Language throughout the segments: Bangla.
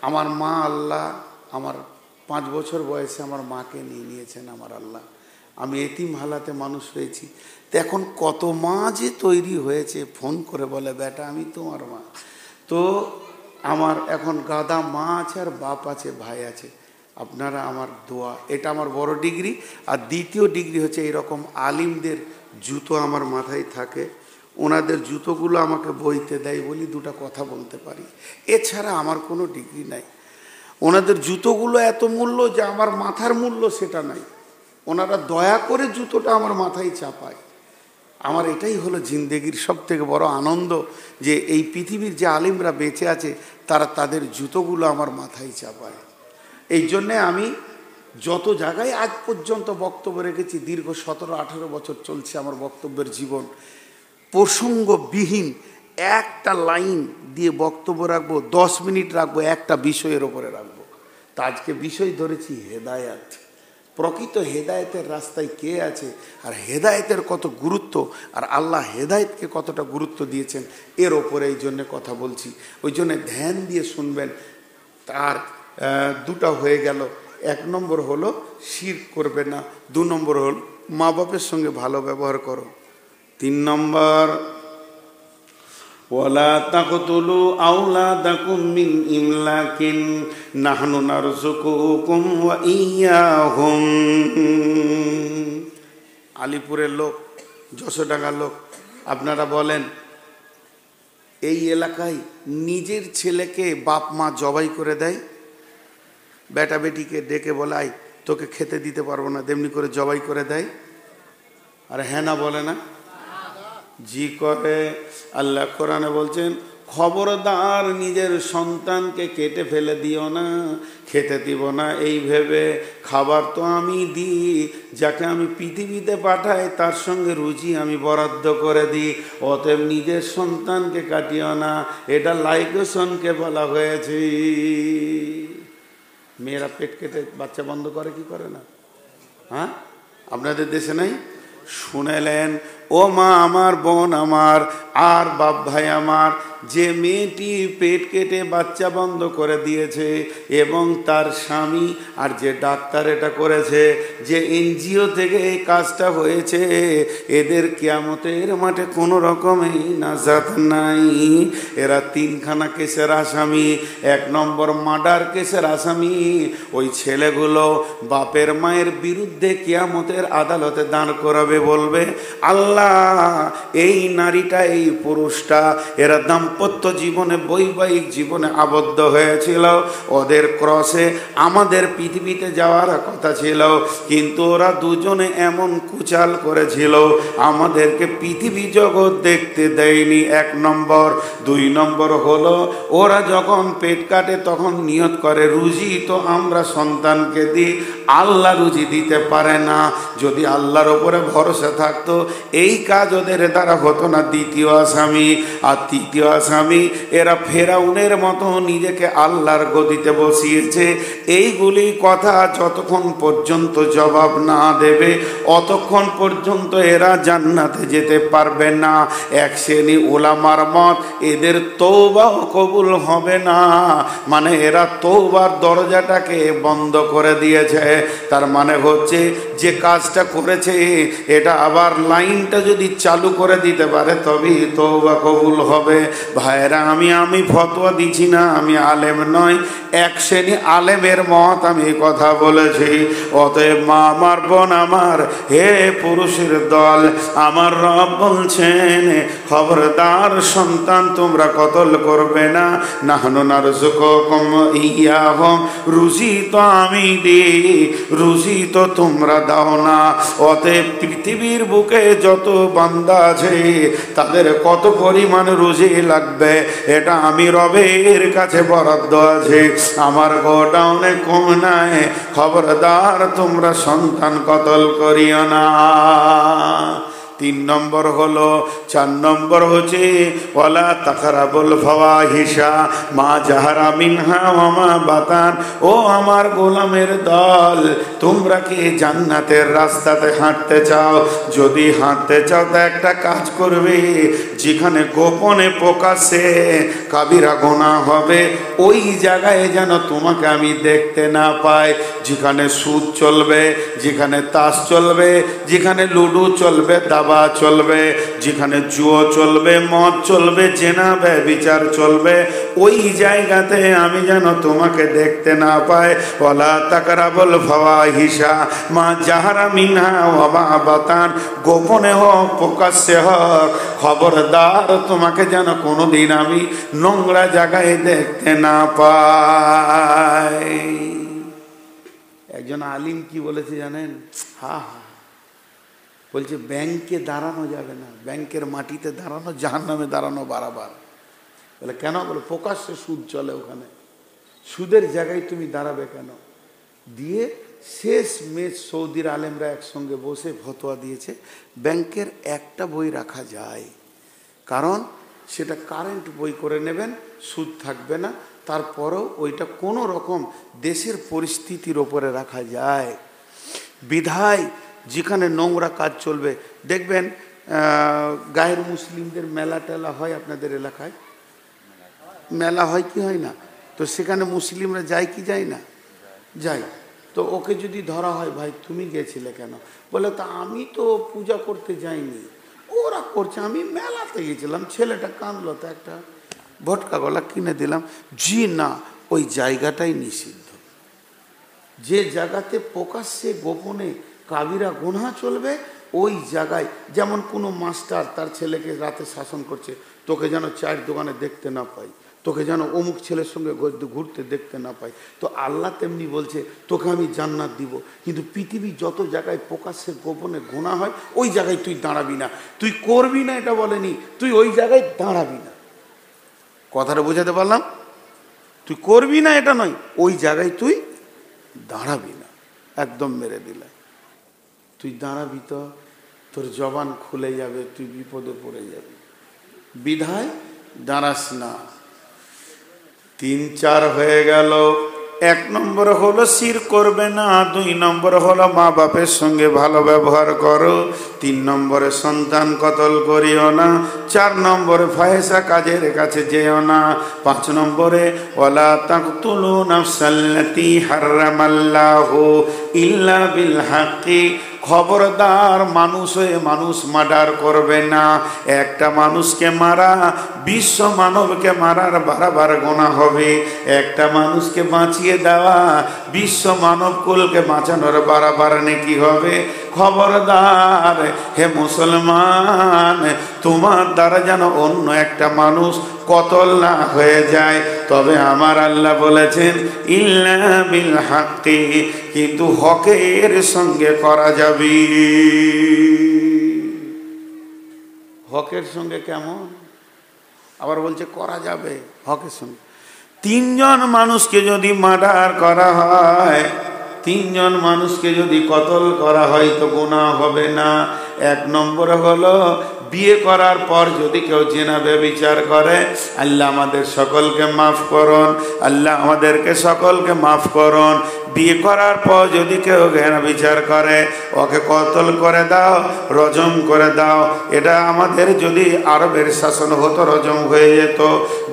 আমার মা আল্লাহ আমার 5 বছর বয়সে আমার মাকে নিয়ে নিয়েছেন আমার আল্লাহ। আমি এতিম হালাতে মানুষ হয়েছি। তো এখন কত মা যে তৈরি হয়েছে, ফোন করে বলে বেটা আমি তোমার মা। তো আমার এখন গাদা মা আছে আর বাপ আছে, ভাই আছে। আপনারা আমার দোয়া, এটা আমার বড় ডিগ্রি। আর দ্বিতীয় ডিগ্রি হচ্ছে এরকম আলিমদের জুতো আমার মাথায় থাকে, ওনাদের জুতোগুলো আমাকে বইতে দেয় বলি দুটো কথা বলতে পারি। এছাড়া আমার কোনো ডিগ্রি নাই। ওনাদের জুতোগুলো এত মূল্য যে আমার মাথার মূল্য সেটা নাই। ওনারা দয়া করে জুতোটা আমার মাথায় চাপায়। আমার এটাই হলো জিন্দেগির সবথেকে বড় আনন্দ, যে এই পৃথিবীর যে আলিমরা বেঁচে আছে তারা তাদের জুতোগুলো আমার মাথায় চাপায়। এই জন্যে আমি যত জায়গায় আজ পর্যন্ত বক্তব্য রেখেছি, দীর্ঘ 17-18 বছর চলছে আমার বক্তব্যের জীবন, প্রসঙ্গবিহীন একটা লাইন দিয়ে বক্তব্য রাখবো, 10 মিনিট রাখবো, একটা বিষয়ের ওপরে রাখবো। তা আজকে বিষয় ধরেছি হেদায়েত। প্রকৃত হেদায়েতের রাস্তায় কে আছে, আর হেদায়েতের কত গুরুত্ব, আর আল্লাহ হেদায়েতকে কতটা গুরুত্ব দিয়েছেন, এর ওপরে এই জন্যে কথা বলছি। ওই জন্যে ধ্যান দিয়ে শুনবেন। তার দুটা হয়ে গেল। 1 নম্বর হলো শিরক করবে না, 2 নম্বর হল মা বাপের সঙ্গে ভালো ব্যবহার করো, 3 নম্বর ওয়ালা তাকতুলু আওলাদাকুম মিন ইমলাকিন নাহনু নারযুকুকুম ওয়া ইয়্যাহুম। আলিপুরের লোক, যশোডাঙ্গার লোক, আপনারা বলেন এই এলাকায় নিজের ছেলেকে বাপ মা জবাই করে দেয়, বেটা বেটিকে ডেকে বলাই তোকে খেতে দিতে পারবো না, তেমনি করে জবাই করে দেয়। আর হ্যাঁ না বলে না? জি করে। আল্লাহ কোরআনে বলছেন খবরদার নিজের সন্তানকে কেটে ফেলে দিও না, খেতে দিব না এই ভেবে। খাবার তো আমি দিই, যাকে আমি পৃথিবীতে পাঠাই তার সঙ্গে রুচি আমি বরাদ্দ করে দিই। অতএব নিজের সন্তানকে কাটিও না, এটা লাইগেশনকে বলা হয়েছে। মেয়েরা পেট কেটে বাচ্চা বন্ধ করে কি করে না? হ্যাঁ, আপনাদের দেশে নাই? শুনেলেন ও মা আমার, বোন আমার, আর বাপ ভাই আমার, যে মেয়েটি পেট কেটে বাচ্চা বন্ধ করে দিয়েছে এবং তার স্বামী আর যে ডাক্তার এটা করেছে, যে এনজিও থেকে এই কাজটা হয়েছে, এদের কিয়ামতের মাঠে কোনো রকমেই নাজাত নাই। এরা 3খানা কেসের আসামি। 1 নম্বর মার্ডার কেসের আসামি। ওই ছেলেগুলো বাপের মায়ের বিরুদ্ধে কিয়ামতের আদালতে দাঁড় করাবে, বলবে আল্লাহ এই নারীটা, এই পুরুষটা, এরা দাম্পত্য জীবনে, বৈবাহিক জীবনে আবদ্ধ হয়েছিল, ওদের ক্রসে আমাদের পৃথিবীতে যাওয়ার কথা ছিল, কিন্তু ওরা দুজনে এমন কুচাল করেছিল আমাদেরকে পৃথিবী জগৎ দেখতে দেয়নি। 1 নম্বর। 2 নম্বর হলো ওরা যখন পেট কাটে তখন নিয়ত করে রুজি তো আমরা সন্তানকে দিই, আল্লাহ রুজি দিতে পারে না। যদি আল্লাহর ওপরে ভরসা থাকতো এই কাজ ওদের দ্বারা হতো না। 2য় আসামি। আর 3য় আসামি, এরা ফেরাউনের মতো নিজেকে আল্লাহর গদিতে বসিয়েছে। এইগুলি কথা যতক্ষণ পর্যন্ত জবাব না দেবে অতক্ষণ পর্যন্ত এরা জান্নাতে যেতে পারবে না। 1 শ্রেণী ওলামার মত, এদের তওবাও কবুল হবে না, মানে এরা তওবার দরজাটাকে বন্ধ করে দিয়েছে। তার মানে হচ্ছে যে কাজটা করেছে এটা আবার লাইনটা যদি চালু করে দিতে পারে তবেই তওবা কবুল হবে। ভাইরা আমি ফতোয়া দিচ্ছি না, আমি আলেম নয়। 1 শ্রেণী আলেমের মত আমি কথা বলেছি। অতএব মা আমার, বোন আমার, হে পুরুষের দল, আমার রব বলছেন খবরদার সন্তান তোমরা কতল করবে না। নাহনু নারযুকুকুম ইয়্যাহুম, রুজি তো আমি দিই, রুজি তো তোমরা দাও না। অতএব পৃথিবীর বুকে যত বান্দা আছে তাদের কত পরিমাণ রুজি লাগবে এটা আমি রবের কাছে বরাদ্দ আছে। আমার গোডাউনে কম নাই। খবরদার তোমরা সন্তান কতল করিও না। 3 নম্বর হলো, 4 নম্বর হচ্ছে ওয়ালা তাকরাবুল ফাওয়াহিশা মা জাহারা মিনহা ওয়া মা বাতান। ও আমার গোলামের দল, তোমরা কি জান্নাতের রাস্তাতে হাঁটতে চাও? যদি হাঁটতে চাও তা একটা কাজ করবে, যেখানে গোপনে প্রকাশ্যে কাবিরা গুনাহ হবে ওই জায়গায় যেন তোমাকে আমি দেখতে না পাই। যেখানে সুদ চলবে, যেখানে তাস চলবে, যেখানে লুডো চলবে, দাবা চলবে, যেখানে জুয়া চলবে, মদ চলবে, জেনা ব্যভিচার চলবে, ওই জায়গাতে আমি যেন তোমাকে দেখতে না পাই। ওয়ালা তাকরাবুল ফাওয়াহিশা মা জাহারা মিনহা ওয়া মা বাতান। গোপনে হোক প্রকাশ্যে হোক, খবরদার তোমাকে যেন কোনোদিন আমি নোংরা জায়গায় দেখতে না পাই। একজন আলিম কি বলেছে জানেন? বলছে ব্যাংকে দাঁড়ানো যাবে না, ব্যাংকের মাটিতে দাঁড়ানো জাহান্নামে দাঁড়ানো বারাবার। বলে কেন? বলে প্রকাশ্যে সুদ চলে ওখানে, সুদের জায়গায় তুমি দাঁড়াবে কেন? দিয়ে শেষ মেশ সৌদির আলেমরা একসঙ্গে বসে ফতোয়া দিয়েছে ব্যাংকের একটা বই রাখা যায়, কারণ সেটা কারেন্ট বই করে নেবেন, সুদ থাকবে না, তারপরেও ওইটা কোনো রকম দেশের পরিস্থিতির ওপরে রাখা যায়। বিধায় যেখানে নোংরা কাজ চলবে, দেখবেন গায়ের মুসলিমদের মেলা টেলা হয় আপনাদের এলাকায়, মেলা হয় কি হয় না? তো সেখানে মুসলিমরা যায় কি যায় না? যায়। তো ওকে যদি ধরা হয়, ভাই তুমি গেছিলে কেন? বলে তা আমি তো পূজা করতে যাইনি, ওরা করছে, আমি মেলাতে গেছিলাম, ছেলেটা কাঁদলো তো একটা ভটকা গলা কিনে দিলাম। জি না, ওই জায়গাটাই নিষিদ্ধ। যে জায়গাতে প্রকাশ্যে গোপনে কাবিরা গুনাহ চলবে ওই জায়গায়, যেমন কোনো মাস্টার তার ছেলেকে রাতে শাসন করছে, তোকে যেন চায়ের দোকানে দেখতে না পাই, তোকে যেন অমুক ছেলের সঙ্গে ঘুরতে দেখতে না পাই, তো আল্লাহ তেমনি বলছে তোকে আমি জান্নাত দিব। কিন্তু পৃথিবী যত জায়গায় প্রকাশ্যে গোপনে গুনাহ হয় ওই জায়গায় তুই দাঁড়াবি না, তুই করবি না এটা বলেনি, তুই ওই জায়গায় দাঁড়াবি না। কথাটা বোঝাতে পারলাম? তুই করবি না এটা নয়, ওই জায়গায় তুই দাঁড়াবি না, একদম মেরে দিলে। তুই দাঁড়াবি তো তোর জবান খুলে যাবে, তুই বিপদে পড়ে যাবি, বিধায় দাঁড়াস না। 3, 4 হয়ে গেল। 1 নম্বর হলো শিরক করবে না, 2 নম্বর হলো মা বাপের সঙ্গে ভালো ব্যবহার করো, 3 নম্বরে সন্তান কতল করিও না, 4 নম্বরে ফাহেসা কাজের কাছে যেও না, 5 নম্বরে ওয়ালা তাকতুলু নাফসাল্লাতী হারামাল্লাহু ইল্লা বিল হাক্কি। খবরদার মানুষ হয়ে মানুষ মার্ডার করবে না। একটা মানুষকে মারা বিশ্ব মানবকে মারার বারবার গুনাহ হবে। একটা মানুষকে বাঁচিয়ে দেওয়া বিশ্ব মানব কুলকে বাঁচানোর বারবার নেকি হবে। খবরদার হে মুসলমান, তোমার দ্বারা যেন অন্য একটা মানুষ কতল না হয়ে যায়। তবে আমার আল্লাহ বলেছেন ইল্লা বিল হাক্কি, কিন্তু হকের সঙ্গে করা যাবে। হকের সঙ্গে কেমন? আবার বলছে করা যাবে হকের সঙ্গে। 3 জন মানুষকে যদি মার্ডার করা হয়, 3 জন মানুষকে যদি কতল করা হয় তো গুনাহ হবে না। 1 নম্বর হলো বিয়ে করার পর যদি কেউ জিনা ব্যভিচার করে, আল্লাহ আমাদের সকলকে মাফ করুন, আল্লাহ আমাদেরকে সকলকে মাফ করুন। বিয়ে করার পর যদি কেউ জিনা বিচার করে ওকে কতল করে দাও, রজম করে দাও। এটা আমাদের যদি আরবের শাসন হতো রজম হয়ে যেত।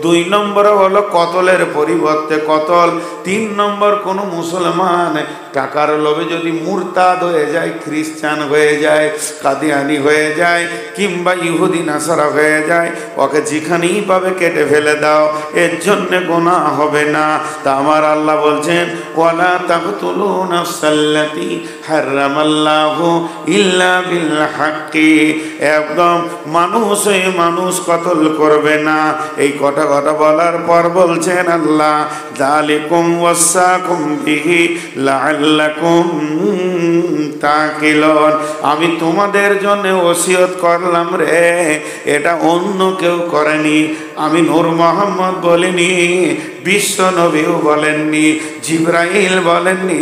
2 নম্বর হলো কতলের পরিবর্তে কতল। 3 নম্বর কোনো মুসলমান টাকার লোভে যদি মুরতাদ হয়ে যায়, খ্রিস্টান হয়ে যায়, কাদিয়ানি হয়ে যায়, কিংবা ইহুদি নাসারা হয়ে যায়, ওকে যেখানেই পাবে কেটে ফেলে দাও, এর জন্য গুনাহ হবে না। তা আমার আল্লাহ বলছেন ওয়ালা তাকতুলু নাফসাল্লাতী হারামাল্লাহু ইল্লা বিল হাক্কি। একদম মানুষ হয়ে মানুষ কতল করবে না। এই কথা বলার পর বলছেন আল্লাহ যালিকুম ওয়াসাকুম বিহি লাআল্লাকুম তাকিলুন। আমি তোমাদের জন্য ওসিয়ত করলাম রে, এটা অন্য কেউ করেনি, আমি নূর মোহাম্মদ বলিনি, বিশ্ব নবীও বলেননি, জিবরাইল বলেননি,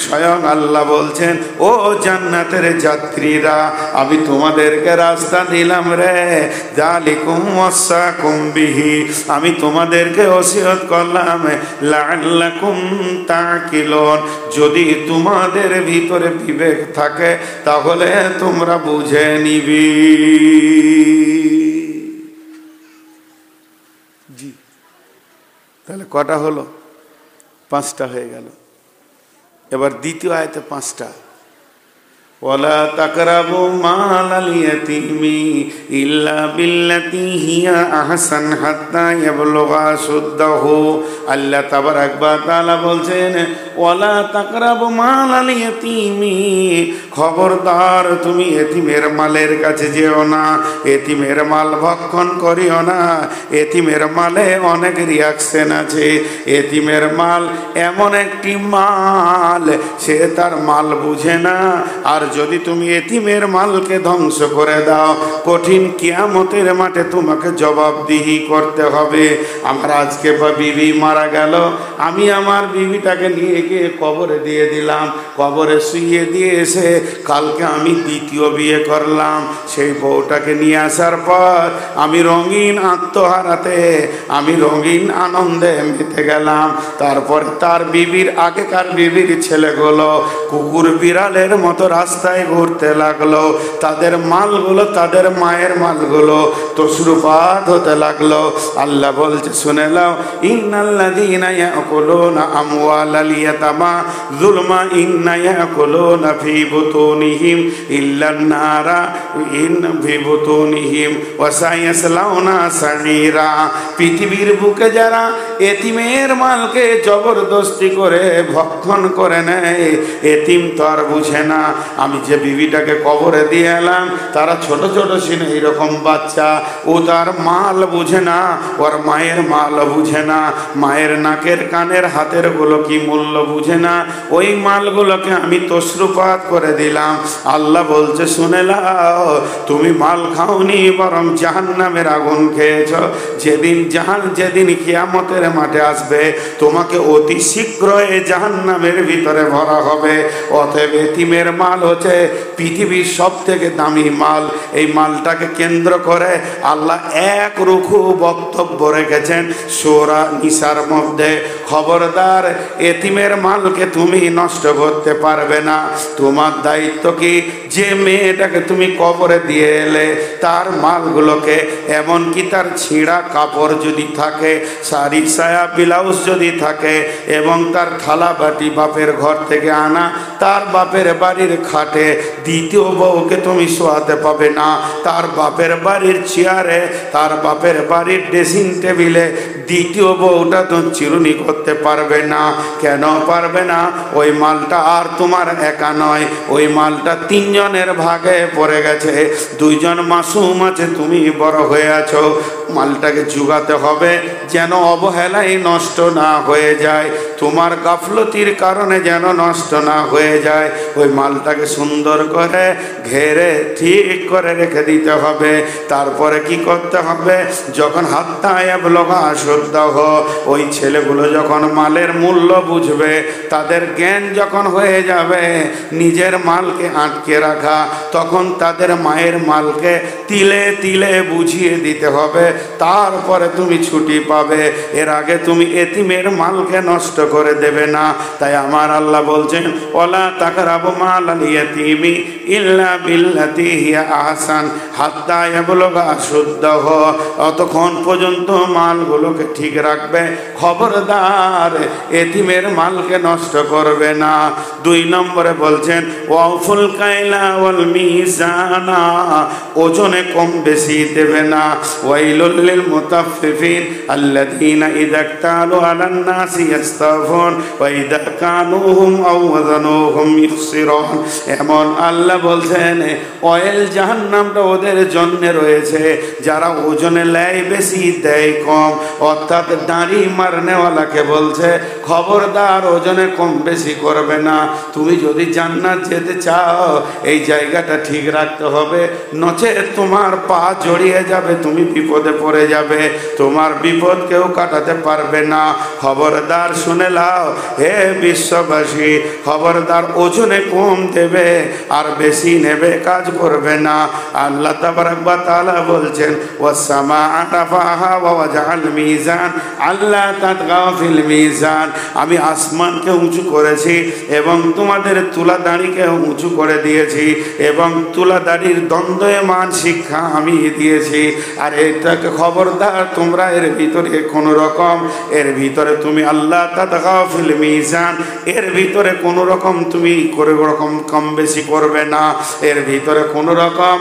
স্বয়ং আল্লাহ বলছেন, ও জান্নাতের যাত্রীরা, আমি তোমাদেরকে রাস্তা দিলাম রে, যালিকুম ওয়াসাকুম বিহি, আমি তোমাদেরকে ওসিয়ত করলাম, লাআল্লাকুম তাকিলুন, যদি তোমাদের ভিতরে বিবেক থাকে তাহলে তোমরা বুঝে নিবি। জি, তাহলে কটা হলো? 5টা হয়ে গেল। এবার দ্বিতীয় আয়াতে 5টা, ওয়ালা তাকরাবু মালাল ইয়াতীমি ইল্লা বিল্লাতী হিয়া আহসান হাত্তা ইয়াবলুগা আশুদ্দাহু। আল্লাহ তাবারাক ওয়া তাআলা বলছেন, ওয়ালা তাকরাবু মালাল ইয়াতীমি, খবরদার তুমি এতিমের মালের কাছে যেও না, এতিমের মাল ভক্ষণ করিও না। এতিমের মালে অনেক রিয়াকশন আছে। এতিমের মাল এমন একটি মাল, সে তার মাল বুঝে না। আর যদি তুমি এতিমের মালকে ধ্বংস করে দাও, কঠিন কিয়ামতের মাঠে তোমাকে জবাবদিহি করতে হবে। আমার আজকে বিবি মারা গেল, আমি আমার বিবিটাকে নিয়ে গিয়ে কবরে দিয়ে দিলাম, কবরে শুইয়ে দিয়ে এসে কালকে আমি দ্বিতীয় বিয়ে করলাম। সেই বউটাকে নিয়ে আসার পর আমি রঙিন আত্মহারাতে, আমি রঙিন আনন্দে মেতে গেলাম। তারপর তার বিবির, আগেকার বিবির ছেলেগুলো কুকুর বিড়ালের মতো রাস্তায় ঘুরতে লাগলো। তাদের মালগুলো, তাদের মায়ের মালগুলো তসরুপাত হতে লাগলো। আল্লাহ বলছে, শুনে নাও, ইন্নাল্লাযীনা ইয়াকুলুনা আমওয়ালাল ইয়াতামা যুলমা ইন্না ইয়াকুলুনা ফি বুতুনিহিম ইল্লান নারা ইন ফি বুতুনিহিম ওয়া সায়াসলাউনা সাঈরা। পৃথিবীর বুকে যারা এতিমের মালকে জবরদস্তি করে ভক্ষণ করে নেয়, এতিম তো আর বুঝে না। আমি যে বিবিটাকে কবরে দিয়ে এলাম, তারা ছোট ছোট ছিল এইরকম বাচ্চা, ও তার মাল বুঝে না, ওর মায়ের মাল বুঝে না, মায়ের নাকের কানের হাতের গুলো কি মূল্য বুঝে না। ওই মালগুলোকে আমি তসরুপাত করে দিলাম। আল্লাহ বলছে, শুনে নাও, তুমি মাল খাওনি, বরং জাহান্নামের আগুন খেয়েছ। যেদিন কিয়ামতের মাঠে আসবে, তোমাকে অতি শীঘ্র এই জাহান্নামের ভিতরে ভরা হবে। অতএব এতিমের মাল হচ্ছে পৃথিবীর সব থেকে দামি মাল। এই মালটাকে কেন্দ্র করে আল্লাহ এক রুখু বক্তব্য রেখেছেন সূরা নিসার মধ্যে। খবরদার, এতিমের মালকে তুমি নষ্ট করতে পারবে না। তোমার দায়িত্ব কি, যে মেয়েটাকে তুমি কবরে দিয়ে এলে, তার মালগুলোকে, এমনকি তার ছিঁড়া কাপড় যদি থাকে, শাড়ি সায়া ব্লাউজ যদি থাকে, এবং তার থালা বাটি বাপের ঘর থেকে আনা, তার বাপের বাড়ির খাটে দ্বিতীয় বউকে তুমি শোয়াতে পাবে না। তার বাপের বাড়ির চেয়ারে, তার বাপের বাড়ির ড্রেসিং টেবিলে দ্বিতীয় বউটা তো চিরুনি করতে পারবে না। কেন পারবে না? ওই মালটা আর তোমার একা নয়, ওই মালটা 3 জনের ভাগে পড়ে গেছে। 2 জন মাসুম আছে, তুমি বড় হয়ে আছো। মালটাকে জুগাতে হবে যেন অবহেলায় নষ্ট না হয়ে যায়, তোমার গাফলতির কারণে যেন নষ্ট না হয়ে যায়। ওই মালটাকে সুন্দর করে ঘেরে ঠিক করে রেখে দিতে হবে। তারপরে কি করতে হবে, যখন হাত্তা ইয়াবলুগা আশুদ্দাহ, ওই ছেলেগুলো যখন মালের মূল্য বুঝবে, তাদের জ্ঞান যখন হয়ে যাবে নিজের মালকে আটকে রাখা, তখন তাদের মায়ের মালকে তিলে তিলে বুঝিয়ে দিতে হবে। তারপরে তুমি ছুটি পাবে। এর আগে তুমি এতিমের মালকে নষ্ট করে দেবে না। তাই আমার আল্লাহ বলছেন, ওয়ালা তাকরাবু মালাল ইয়াতীমি ইল্লা বিল্লাতী হিয়া আহসান হাত্তা ইয়াবলুগা আশুদ্দাহ। অতক্ষণ পর্যন্ত মালগুলোকে ঠিক রাখবে। খবরদার, এতিমের মালকে নষ্ট করবে না। 2 নম্বরে বলছেন, ওয়াউফুল কাইলা ওয়াল মিজানা, ওজনে কম বেশি দেবে না। ওয়াইলুল লিল মুতাফফিফিন আল্লাযীনা ইযা ইকতালু আলান নাসি ইস্তাফুন ওয়া ইযা কানুহুম আও ওয়াজানুহুম ইখসিরুন। এমন আল্লাহ বলছেন অয়েল জাহান্নামটা ওদের জন্য রয়েছে যারা ওজনে নেয় বেশি দেয় কম। অর্থাৎ দাড়ি মারনেওয়ালাকে বলছে খবরদার ওজনে কম বেশি করবে না। তুমি যদি জান্নাত যেতে চাও এই জায়গাটা ঠিক রাখতে হবে, নচেত তোমার পা জড়িয়ে যাবে, তুমি বিপদে পড়ে যাবে, তোমার বিপদ কেউ কাটাতে পারবে না। খবরদার শুনে লাও হে বিশ্ববাসী, খবরদার ওজনে কম দেবে আর বেশি নেবে কাজ করবে না। আল্লাহ তাবারাক ওয়া তাআলা বলছেন ওয়াসসামা রাফাহা ওয়া ওয়াজআল মিজান আল্লা তাতগাও ফিল মিজান, আমি আসমানকে উঁচু করেছি এবং তোমাদের তুলা দাড়িকে উঁচু করে দিয়েছি এবং তুলা দাড়ির দ্বন্দ্বমান শিক্ষা আমি দিয়েছি। আর এটাকে খবরদার তোমরা এর ভিতরে কোন রকম এর ভিতরে তুমি আল্লাহ তাতগাও ফিল মিজান, এর ভিতরে কোন রকম তুমি করে রকম কম বেশি করবে না, এর ভিতরে কোন রকম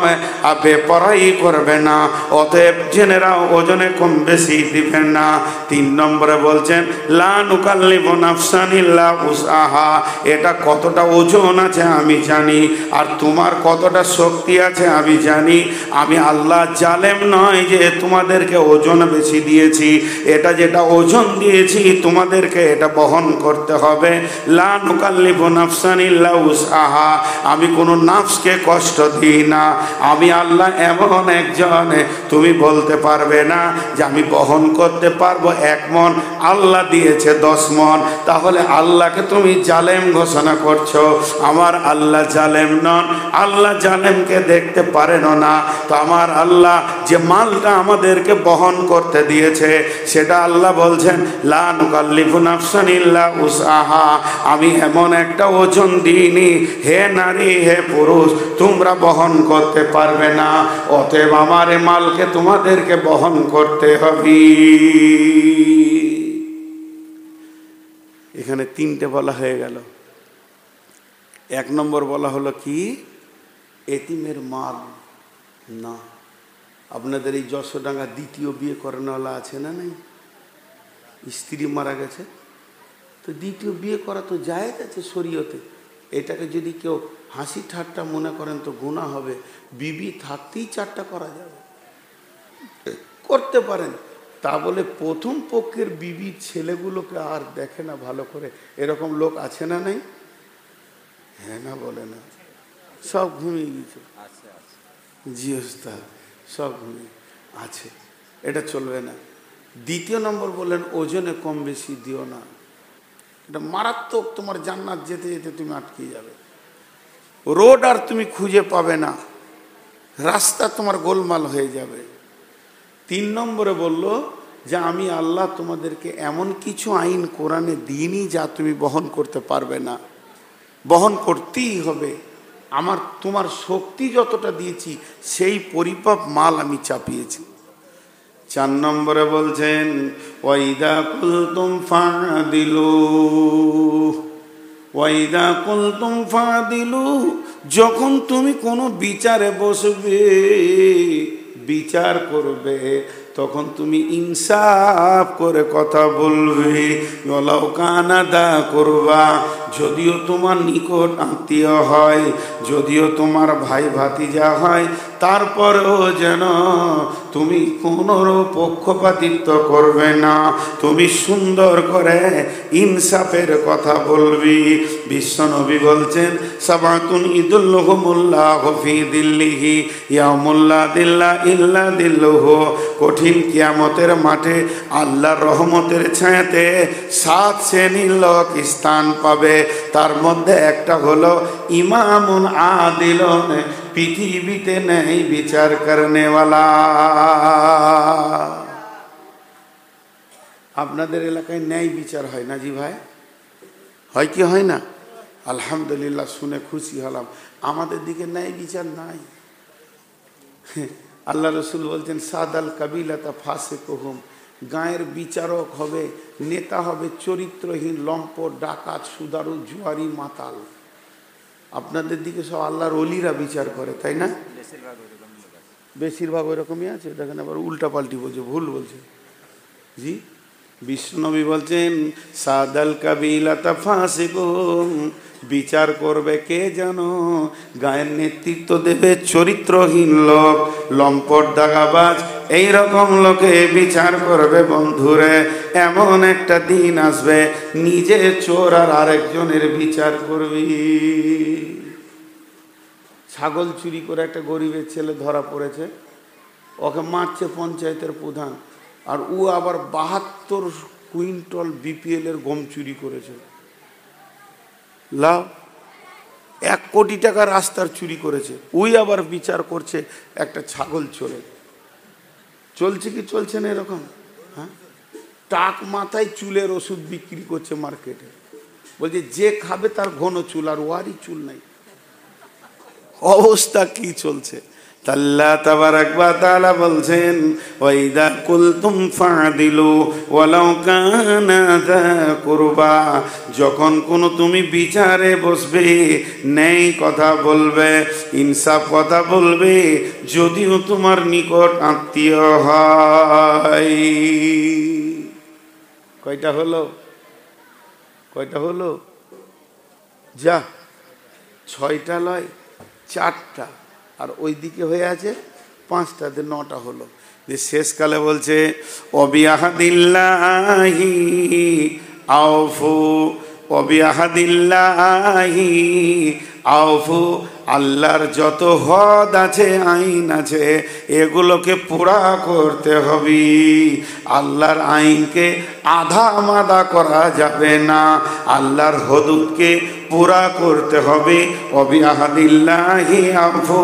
বেপরাই করবে না। অতএব জেনেরা ওজনে কম বেশি দিবেন না। 3 নম্বরে বলছেন লা নুকাল্লিফু নাফসান ইল্লা উসআহা, এটা কতটা ওজন আছে আমি জানি আর তোমার কতটা শক্তি আছে আমি জানি। আমি আল্লাহ জালেম নয় যে তোমাদেরকে ওজন বেশি দিয়েছি, এটা যেটা ওজন দিয়েছি তোমাদেরকে এটা বহন করতে হবে। লা নুকাল্লিফু নাফসান ইল্লা উসআহা, আমি কোনো নাফসকে কষ্ট দিই না। আমি আল্লাহ এমন একজন, তুমি বলতে পারবে না যে আমি বহন করতে পারবো 1 মণ, আল্লাহ দিয়েছে 10 মণ, তাহলে আল্লাহকে তুমি জালেম ঘোষণা করছো। আমার আল্লাহ জালেম নন, আল্লাহ জালেমকে দেখতে পারেন না। তো আমার আল্লাহ যে মালটা আমাদেরকে বহন করতে দিয়েছে সেটা আল্লাহ বলছেন লা নুকাল্লিফু নাফসান ইল্লা উসআহা, আমি এমন একটা ওজন দিইনি হে নারী হে পুরুষ তোমরা বহন করতে পারবে না। অতএব আমার এই মালকে তোমাদেরকে বহন করতে হবে। এখানে 3টে বলা হয়ে গেল। 1 নম্বর বলা হলো কি এতিমের মাল না। আপনাদের এই যশোডাঙ্গা দ্বিতীয় বিয়ে করানোওয়ালা আছে না নাই? স্ত্রী মারা গেছে তো দ্বিতীয় বিয়ে করা তো জায়েজ আছে শরীয়তে। এটাকে যদি কেউ হাসি ঠাট্টা মনে করেন তো গুনাহ হবে। বিবি থাকতেই 4টা করা যাবে, করতে পারেন। তা বলে প্রথম পক্ষের বিবির ছেলেগুলোকে আর দেখে না ভালো করে, এরকম লোক আছে না নাই? হ্যাঁ না বলে না? সব ঘুমিয়ে গেছে। জি ওস্তাদ, সব ঘুমিয়ে আছে, এটা চলবে না। 2 নম্বর বললেন ওজনে কম বেশি দিও না, এটা মারাত্মক, তোমার জান্নাত যেতে যেতে তুমি আটকে যাবে। রোড আর তুমি খুঁজে পাবে না, রাস্তা তোমার গোলমাল হয়ে যাবে। 3 নম্বরে বলল যে আমি আল্লাহ তোমাদেরকে এমন কিছু আইন কোরআনে দিইনি যা তুমি বহন করতে পারবে না, বহন করতেই হবে। আমার তোমার শক্তি যতটা দিয়েছি সেই পরিপাপ মাল আমি চাপিয়েছি। 4 নম্বরে বলছেন ওয়াইদা কুলতুম ফাদিলু, ওয়াইদা কুলতুম ফাদিলু, যখন তুমি কোনো বিচারে বসবে, বিচার করবে, তখন তুমি ইনসাফ করে কথা বলবে। ওয়ালাউ কানা দা কুরবা, যদিও তোমার নিকট আত্মীয় হয়, যদিও তোমার ভাই ভাতিজা হয়, তারপরেও যেন তুমি কোনো পক্ষপাতিত্ব করবে না, তুমি সুন্দর করে ইনসাফের কথা বলবি। বিশ্বনবী বলছেন সাবাতুন ইদুল্লুহুমুল্লাহু ফি দিল্লিহি ইয়াউমুল্লা দিল্লা ইল্লা দিল্লুহু, কঠিন কিয়ামতের মাঠে আল্লাহর রহমতের ছায়াতে 7 শ্রেণীর লোক স্থান পাবে। তার মধ্যে একটা হলো ইমামুন আদিলুন, পৃথিবীতে নেই বিচার করনেওয়ালা। আপনাদের এলাকায় ন্যায় বিচার হয় না জি ভাই? হয় কি হয় না? আলহামদুলিল্লাহ, শুনে খুশি হলাম। আমাদের দিকে ন্যায় বিচার নাই। আল্লাহ রসুল বলছেন সাদাল কাবিলাতা ফাসিকুহুম, গায়ের বিচারক হবে, নেতা হবে চরিত্রহীন, লম্পট, ডাকাত, সুদারু, জুয়ারি, মাতাল। আপনাদের দিকে সব আল্লাহর ওলিরা বিচার করে, তাই না? বেশিরভাগ ওইরকমই আছে। দেখেন আবার উল্টা পাল্টি বলছে, ভুল বলছে। জি বিষ্ণুনবী বলছেন সাদাল কাবিলাতা ফাসিকুন, বিচার করবে কে জানো? গায়ের নেতৃত্ব দেবে চরিত্রহীন লোক, লম্পট দাগাবাজ, এইরকম লোকে বিচার করবে। বন্ধুরে, এমন একটা দিন আসবে নিজে চোর আর আরেকজনের বিচার করবি। ছাগল চুরি করে একটা গরিবের ছেলে ধরা পড়েছে, ওকে মারছে পঞ্চায়েতের প্রধান, আর ও আবার 72 কুইন্টাল বিপিএল এর গম চুরি করেছে। লাভ 1 কোটি টাকা রাস্তার চুরি করেছে, ওই আবার বিচার করছে একটা ছাগল চোরে। চলছে কি চলছে না এরকম? হ্যাঁ, টাক মাথায় চুলের ওষুধ বিক্রি করছে মার্কেটে, বলছে যে খাবে তার ঘন চুল, আর ওয়ারই চুল নাই। অবস্থা কি চলছে? আল্লাহ তাবারাক ওয়া তাআলা বলছেন ওয়াইদা কুলতুম ফাদিলু ওয়ালাউ কানা যা কুরবা, যখন কোনো তুমি বিচারে বসবে ন্যায় কথা বলবে, ইনসাফ কথা বলবে, যদিও তোমার নিকট আত্মীয় হয়। কয়টা হলো? কয়টা হলো? যা 6টা লয় 4টা, আর ওই দিকে হয়ে আছে 5টাতে 9টা হলো। যে শেষকালে বলছে অবিয়াহাদিল্লাহি আউফু, অবিয়াহাদিল্লাহি আউফু, আল্লাহর যত হদ আছে, আইন আছে, এগুলোকে পুরা করতে হবে। আল্লাহর আইনকে আধা মাদা করা যাবে না, আল্লাহর হদুদকে পুরা করতে হবে। অবিয়াহাদিল্লাহি আউফু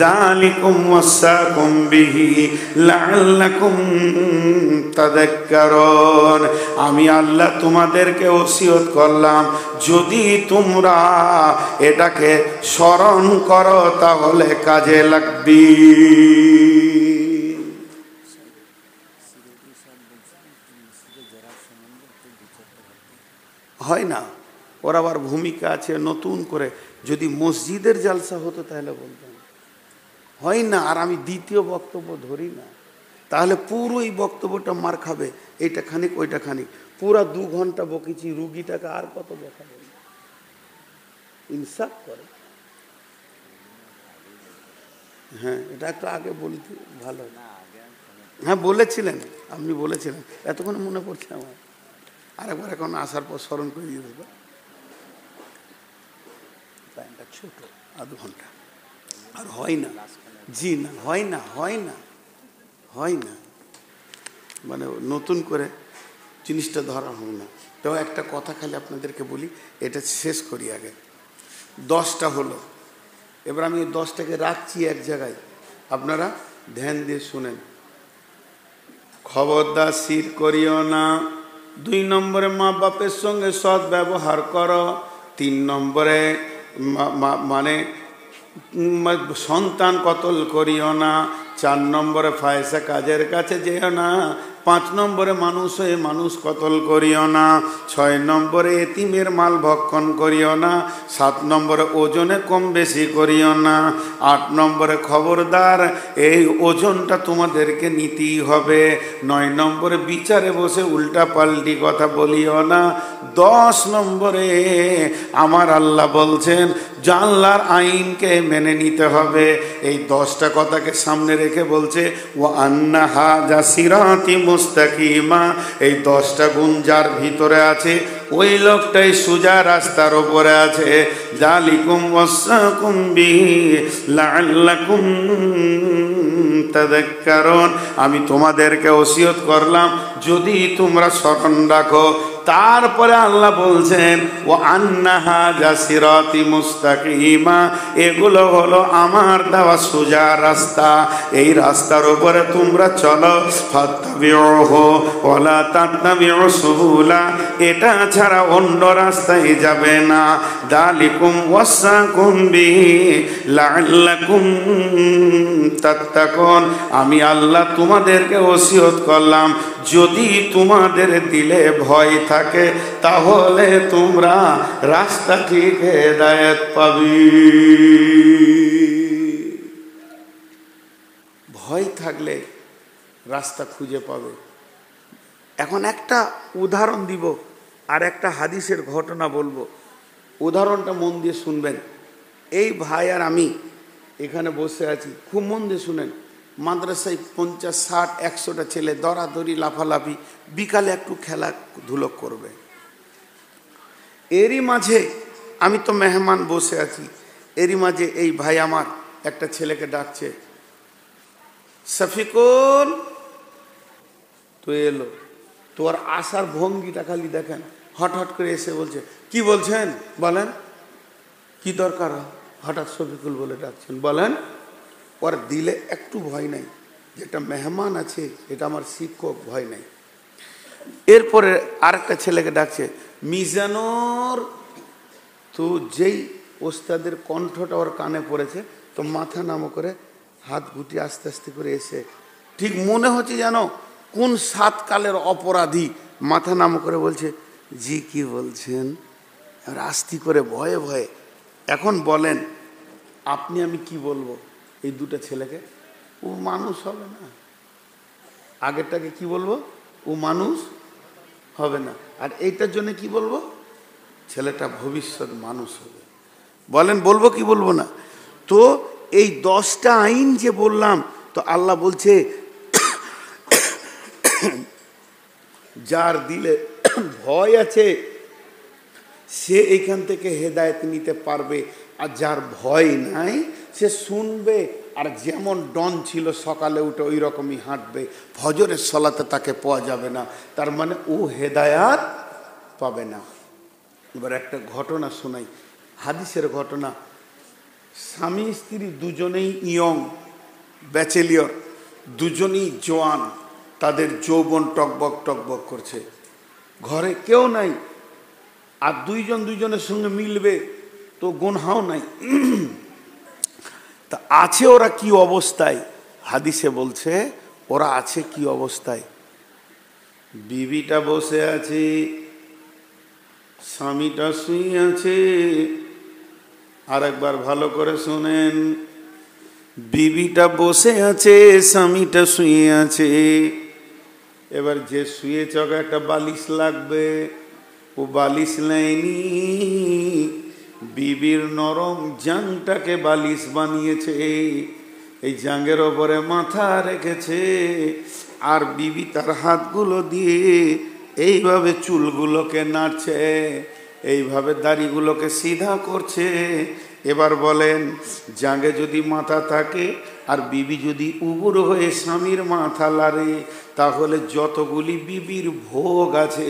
যালিকুম ওয়াসাকুম বিহি লাআল্লাকুম তাযাক্কারুন, আমি আল্লাহ তোমাদেরকে ওসিয়ত করলাম, যদি তোমরা এটাকে স্মরণ করো তাহলে কাজে লাগবে। হয় না, ওর আবার ভূমিকা আছে নতুন করে। যদি মসজিদের জালসা হতো তাহলে বলতাম, হয় না। আর আমি দ্বিতীয় বক্তব্য ধরি না, তাহলে পুরো এই বক্তব্যটা মার খাবে, এইটা খানিক ওইটা খানিক, পুরা 2 ঘন্টা বকেছি, রুগীটাকে আর কত বকাবে? ইনসাফ করে। হ্যাঁ, এটা একটু আগে বলতে ভালো। হ্যাঁ বলেছিলেন, আপনি বলেছিলেন, এতক্ষণ মনে পড়ছে আমার। আরেকবার এখন আসার পর স্মরণ করে দিয়ে দেবো। টাইমটা ছোট, 2 ঘন্টা আর হয় না। জি না, হয় না, হয় না, হয় না, মানে নতুন করে জিনিসটা ধরা হয় না। তো একটা কথা খালি আপনাদেরকে বলি, এটা শেষ করি আগে। 10টা হলো, এবার আমি 10টাকে রাখছি এক জায়গায়, আপনারা ধ্যান দিয়ে শুনেন। খবরদার শির করিও না। 2 নম্বরে মা বাপের সঙ্গে সৎ ব্যবহার করো। 3 নম্বরে মানে সন্তান কতল করিও না। 4 নম্বরে ফায়সা কাজের কাছে যেও না। 5 নম্বরে মানুষ হয়ে মানুষ কতল করিও না। 6 নম্বরে এতিমের মাল ভক্ষণ করিও না। 7 নম্বরে ওজনে কম বেশি করিও না। 8 নম্বরে খবরদার এই ওজনটা তোমাদেরকে নিতেই হবে। 9 নম্বরে বিচারে বসে উল্টা পাল্টি কথা বলিও না। 10 নম্বরে আমার আল্লাহ বলছেন আল্লাহর আইনকে মেনে নিতে হবে। এই 10টা কথাকে সামনে রেখে বলছে ও আন্না হাযা সিরাতি মুস্তাকিমা। এই 10টা গুণ যার ভিতরে আছে ওই লোকটাই সোজা রাস্তার উপরে আছে। যালিকুম ওয়াসাকুম বিহি লাআল্লাকুম তাযাক্কারুন, আমি তোমাদেরকে ওসিয়ত করলাম যদি তোমরা স্মরণ রাখো। তারপরে আল্লাহ বলছেন ও আন্না হাযা সিরাতি মুস্তাকিমা, এগুলো হলো আমার দেওয়া সোজা রাস্তা, এই রাস্তার উপরে তোমরা চলো। ফাত্তাবিউহু ওয়ালা তাত্তাবিউ সুবুলা, এটা ছাড়া অন্য রাস্তায় যাবে না। যালিকুম ওয়াসাকুম বিহি লাআল্লাকুম তাত্তাকুন, আমি আল্লাহ তোমাদেরকে ওসিয়ত করলাম যদি তোমাদের দিলে ভয় থাকে তাহলে তোমরা রাস্তা ঠিক হেদায়েত পাবে। ভয় থাকলে রাস্তা খুঁজে পাবে। এখন একটা উদাহরণ দিব আর একটা হাদিসের ঘটনা বলবো। উদাহরণটা মন দিয়ে শুনবেন। এই ভাই আর আমি এখানে বসে আছি, খুব মন দিয়ে শুনেন। মাদ্রাসায় 50, 60, 100টা ছেলে দরাদরি লাফালাফি, বিকালে একটু খেলাধুলো করবে। এরই মাঝে আমি তো মেহমান বসে আছি, এরই মাঝে এই ভাই আমার একটা ছেলেকে ডাকছে, শফিকুল। তো এলো, তোর আসার ভঙ্গিটা খালি দেখেন, হঠাৎ করে এসে বলছে, কি বলছেন বলেন, কি দরকার, হঠাৎ শফিকুল বলে ডাকছেন, বলেন। ওর দিলে একটু ভয় নাই, যেটা মেহমান আছে এটা আমার শিক্ষক, ভয় নাই। এরপরে আরেকটা ছেলেকে ডাকছে, মিজানুর। তো যেই ওস্তাদের কণ্ঠটা ওর কানে পড়েছে, তো মাথা নামো করে হাত গুটি আস্তে আস্তে করে এসে, ঠিক মনে হচ্ছে যেন কোন 7 কালের অপরাধী, মাথা নামো করে বলছে, জি কি বলছেন, আর আস্তি করে ভয়ে ভয়ে। এখন বলেন আপনি আমি কি বলবো এই দুটো ছেলেকে? ও মানুষ হবে না। আগেরটাকে কি বলবো? ও মানুষ হবে না। আর এইটার জন্য কি বলবো? ছেলেটা ভবিষ্যৎ মানুষ হবে। বলেন বলবো কি বলবো না? তো এই 10টা আইন যে বললাম, তো আল্লাহ বলছে যার দিলে ভয় আছে সে এখান থেকে হেদায়েত নিতে পারবে, আর যার ভয় নাই সে শুনবে, আর যেমন ডন ছিল সকালে উঠে ওই রকমই হাঁটবে, ফজরের সলাতে তাকে পাওয়া যাবে না, তার মানে ও হেদায়াত পাবে না। এবার একটা ঘটনা শোনাই, হাদিসের ঘটনা। স্বামী স্ত্রী দুজনেই ইয়ং, ব্যাচেলিয়র, দুজনেই জোয়ান, তাদের যৌবন টকবক টকবক করছে, ঘরে কেউ নাই, আর দুইজন দুইজনের সঙ্গে মিলবে তো গুনহাও নাই। তা আছে ওরা কি অবস্থায়? হাদিসে বলছে ওরা আছে কি অবস্থায়। বিবিটা বসে আছে, স্বামীটা শুয়ে আছে। আর একবার ভালো করে শোনেন, বিবিটা বসে আছে, স্বামীটা শুয়ে আছে। এবার যে শুয়ে চকা একটা বালিশ লাগবে, ও বালিশ নেয়নি, বিবির নরম জাংটাকে বালিশ বানিয়েছে, এই জাঙ্গের ওপরে মাথা রেখেছে, আর বিবি তার হাতগুলো দিয়ে এইভাবে চুলগুলোকে নাড়ছে, এইভাবে দাড়িগুলোকে সিধা করছে। এবার বলেন, জাঙ্গে যদি মাথা থাকে আর বিবি যদি উবুর হয়ে স্বামীর মাথা লাড়ে, তাহলে যতগুলি বিবির ভোগ আছে,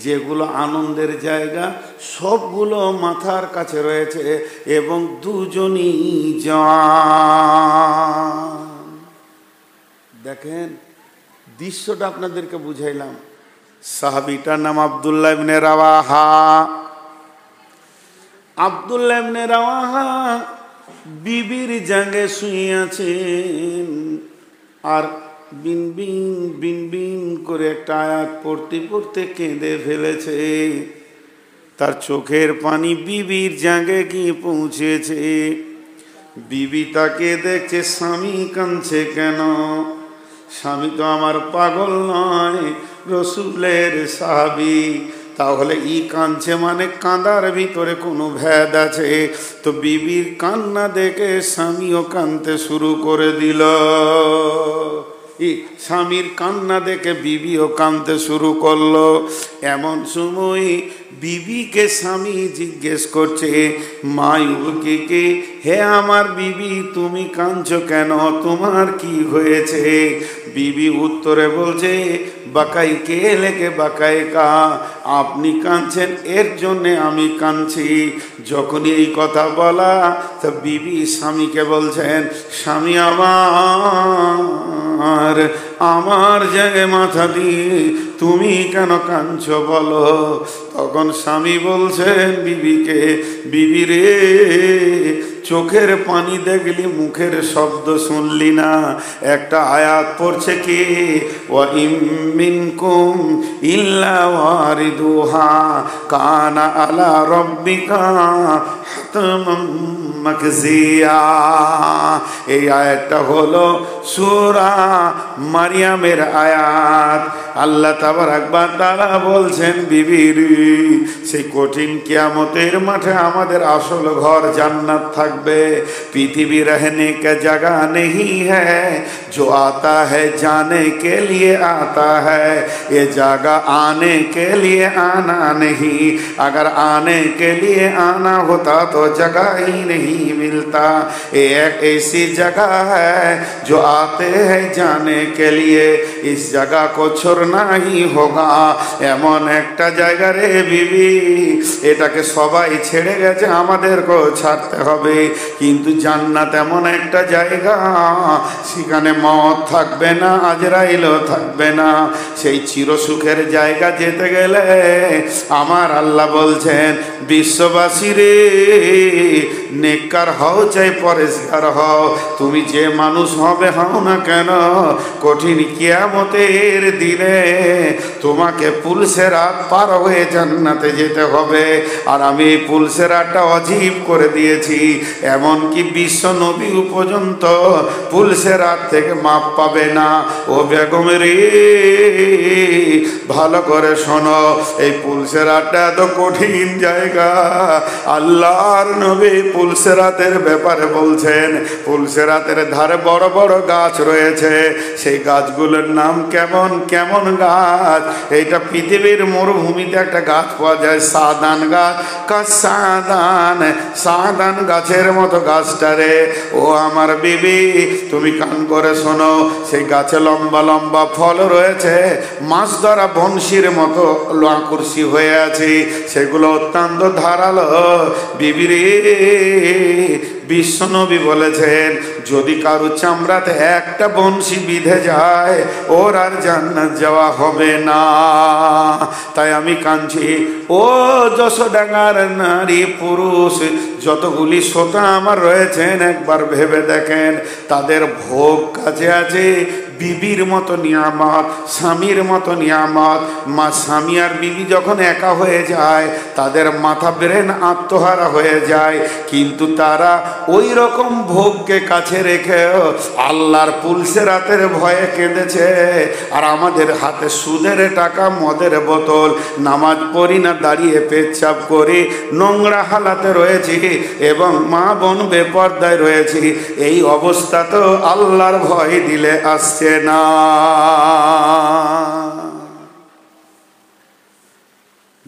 যেগুলো আনন্দের জায়গা, সবগুলো মাথার কাছে রয়েছে, এবং দুজনই জান। দেখেন দৃশ্যটা আপনাদেরকে বুঝাইলাম। সাহাবীটার নাম আব্দুল্লাহ ইবনে রাওয়াহা। আব্দুল্লাহ ইবনে রাওয়াহা বিবির জাঙ্গে শুয়ে আছেন, আর বিন বিন বিন বিন করে একটা আয়াত পড়তে পড়তে কেঁদে ফেলেছে। তার চোখের পানি বিবির জাঙ্গে গিয়ে পৌঁছেছে। বিবি তাকে দেখছে, স্বামী কাঁদছে কেন? স্বামী তো আমার পাগল নয়, রসুলের সাহাবী। তাহলে ই কাঁদছে মানে কাঁদার ভিতরে কোনো ভেদ আছে। তো বিবির কান্না দেখে স্বামীও কাঁদতে শুরু করে দিল। স্বামীর কান্না দেখে বিবিও কাঁদতে শুরু করলো। এমন সময় বিবিকে স্বামী জিজ্ঞেস করছে, মায়ুবকে, হে আমার বিবি, তুমি কাঁদছো কেন, তোমার কি হয়েছে? বিবি উত্তরে বলছে, বাকাই কে লেগে বাকাই কা, আপনি কাঁদছেন এর জন্যে আমি কাঁদছি। যখনই এই কথা বলা, তো বিবি স্বামীকে বলছেন, স্বামী আমার জায়গায় মাথা দিয়ে তুমি কেন কাঁদছো বলো? তখন স্বামী বলছেন বিবিকে, বিবি রে, চোখের পানি দেখলি, মুখের শব্দ শুনলি না। একটা আয়াত পড়ছে কি, ওয়া ইম মিনকুম ইল্লা ওয়ারিদুহা কানা আলা রাব্বিকা হাতমান মাকজিয়া। এই আয়াতটা হলো সূরা মারিয়ামের আয়াত। আল্লাহ তাবারাক ওয়া তাআলা বলছেন, বিবির সেই কঠিন কিয়ামতের মাঠে আমাদের আসল ঘর জান্নাত থাকবে। পৃথিবী रहने का जगह नहीं है, जो आता है जाने के लिए आता है, ये जगह आने के लिए आना नहीं। अगर आने के लिए आना होता तो जगह ही नहीं मिलता। ये एक ऐसी जगह है जो आते हैं जाने के लिए, इस जगह को छोड़ना ही होगा। এমন একটা জায়গা রে বিবি, এটাকে সবাই ছেড়ে গেছে, আমাদেরকেও ছাড়তে হবে। কিন্তু জান্নাত এমন একটা জায়গা, সেখানে মওত থাকবে না, আজরাইলও থাকবে না। সেই চিরসুখের জায়গা যেতে গেলে আমার আল্লাহ বলছেন, বিশ্ববাসী রে, নেককার হও চাই পরেশগার হও, তুমি যে মানুষ হবে হও না কেন, কঠিন কিয়ামতের দিনে তোমাকে পুলসেরাত পার হয়ে জান্নাতে যেতে হবে। আর আমি এই পুলসেরাতটা অজীব করে দিয়েছি, এমনকি বিশ্ব নবী পর্যন্ত পুলসেরাত থেকে মাপ পাবে না। ও বেগম রে, ভালো করে শোনো, এই পুলসেরাতটা এত কঠিন জায়গা। আল্লাহর নবী পুলসেরাতের ব্যাপারে বলছেন, পুলসেরাতের ধারে বড় বড় গাছ রয়েছে, সেই গাছগুলোর নাম কেমন কেমন গাছ। এইটা পৃথিবীর মরুভূমিতে একটা গাছ পাওয়া যায়, সাদান গাছ। সাদান গাছের মতো গাছটারে, ও আমার বিবি তুমি কান করে শোনো, সেই গাছে লম্বা লম্বা ফল রয়েছে, মাছ ধরা বংশীর মতো আকর্ষী হয়ে আছে, সেগুলো অত্যন্ত ধারালো। বিবি রে, বিশ্বনবী বলেছেন, যদি কারো চামড়াতে একটা বংশী বিঁধে যায়, ওর আর জান্নাত যাওয়া হবে না। তাই আমি কাঁদছি, ও যশোডাঙ্গার নারী পুরুষ যতগুলি শ্রোতা আমার রয়েছেন, একবার ভেবে দেখেন, তাদের ভোগ কাছে আছে বিবির মতো নিয়ামত, স্বামীর মতো নিয়ামত। মা স্বামী আর বিবি যখন একা হয়ে যায়, তাদের মাথা ব্রেন আত্মহারা হয়ে যায়, কিন্তু তারা ওই রকম ভোগকে কাছে রেখেও আল্লাহর পুলসেরাতের ভয়ে কেঁদেছে। আর আমাদের হাতে সুদের টাকা, মদের বোতল, নামাজ পড়ি না, দাঁড়িয়ে পেচ্ছাপ করি, নোংরা হালাতে রয়েছি, এবং মা বোন বেপর্দায় রয়েছি। এই অবস্থা তো আল্লাহর ভয় দিলে আসছে না।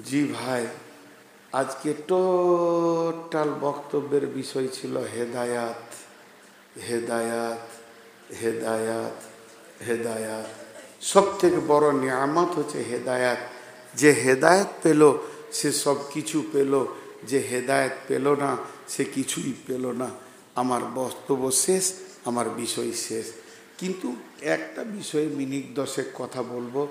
জি ভাই, আজকে টোটাল বক্তব্যের বিষয় ছিল হেদায়াত, হেদায়াত, হেদায়াত, হেদায়াত। সব থেকে বড় নিয়ামত হচ্ছে হেদায়াত। যে হেদায়াত পেল সে সব কিছু পেল, যে হেদায়াত পেল না সে কিছুই পেল না। আমার বক্তব্য শেষ, আমার বিষয় শেষ। কিন্তু একটা বিষয়ে মিনিট 10 কথা বলবো,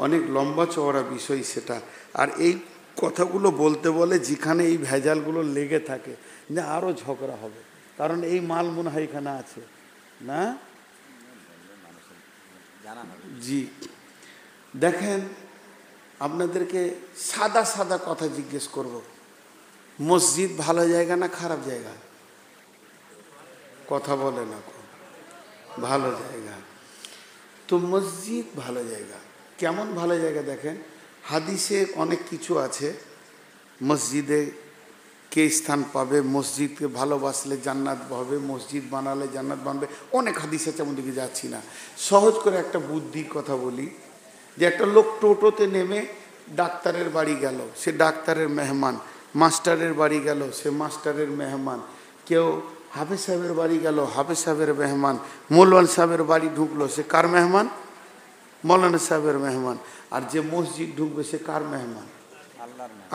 অনেক লম্বা চওড়া বিষয় সেটা। আর এই কথাগুলো বলতে বলে যেখানে এই ভেজালগুলো লেগে থাকে, যে আরও ঝগড়া হবে, কারণ এই মাল মনে হয় এখানে আছে না। জি দেখেন, আপনাদেরকে সাদা সাদা কথা জিজ্ঞেস করব, মসজিদ ভালো জায়গা না খারাপ জায়গা? কথা বলে না। ভালো জায়গা। তো মসজিদ ভালো জায়গা। কেমন ভালো জায়গা দেখেন, হাদিসে অনেক কিছু আছে, মসজিদে কে স্থান পাবে, মসজিদকে ভালোবাসলে জান্নাত হবে, মসজিদ বানালে জান্নাত বানবে, অনেক হাদিস আছে, আমি দিকে যাচ্ছি না। সহজ করে একটা বুদ্ধির কথা বলি, যে একটা লোক টোটোতে নেমে ডাক্তারের বাড়ি গেল, সে ডাক্তারের মেহমান, মাস্টারের বাড়ি গেল, সে মাস্টারের মেহমান, কেউ হাফেজ সাহেবের বাড়ি গেল, হাফেজ সাহেবের মেহমান, মৌলানা সাহেবের বাড়ি ঢুকলো, সে কার মেহমান? মৌলানা সাহেবের মেহমান। আর যে মসজিদ ঢুকবে সে কার মেহমান?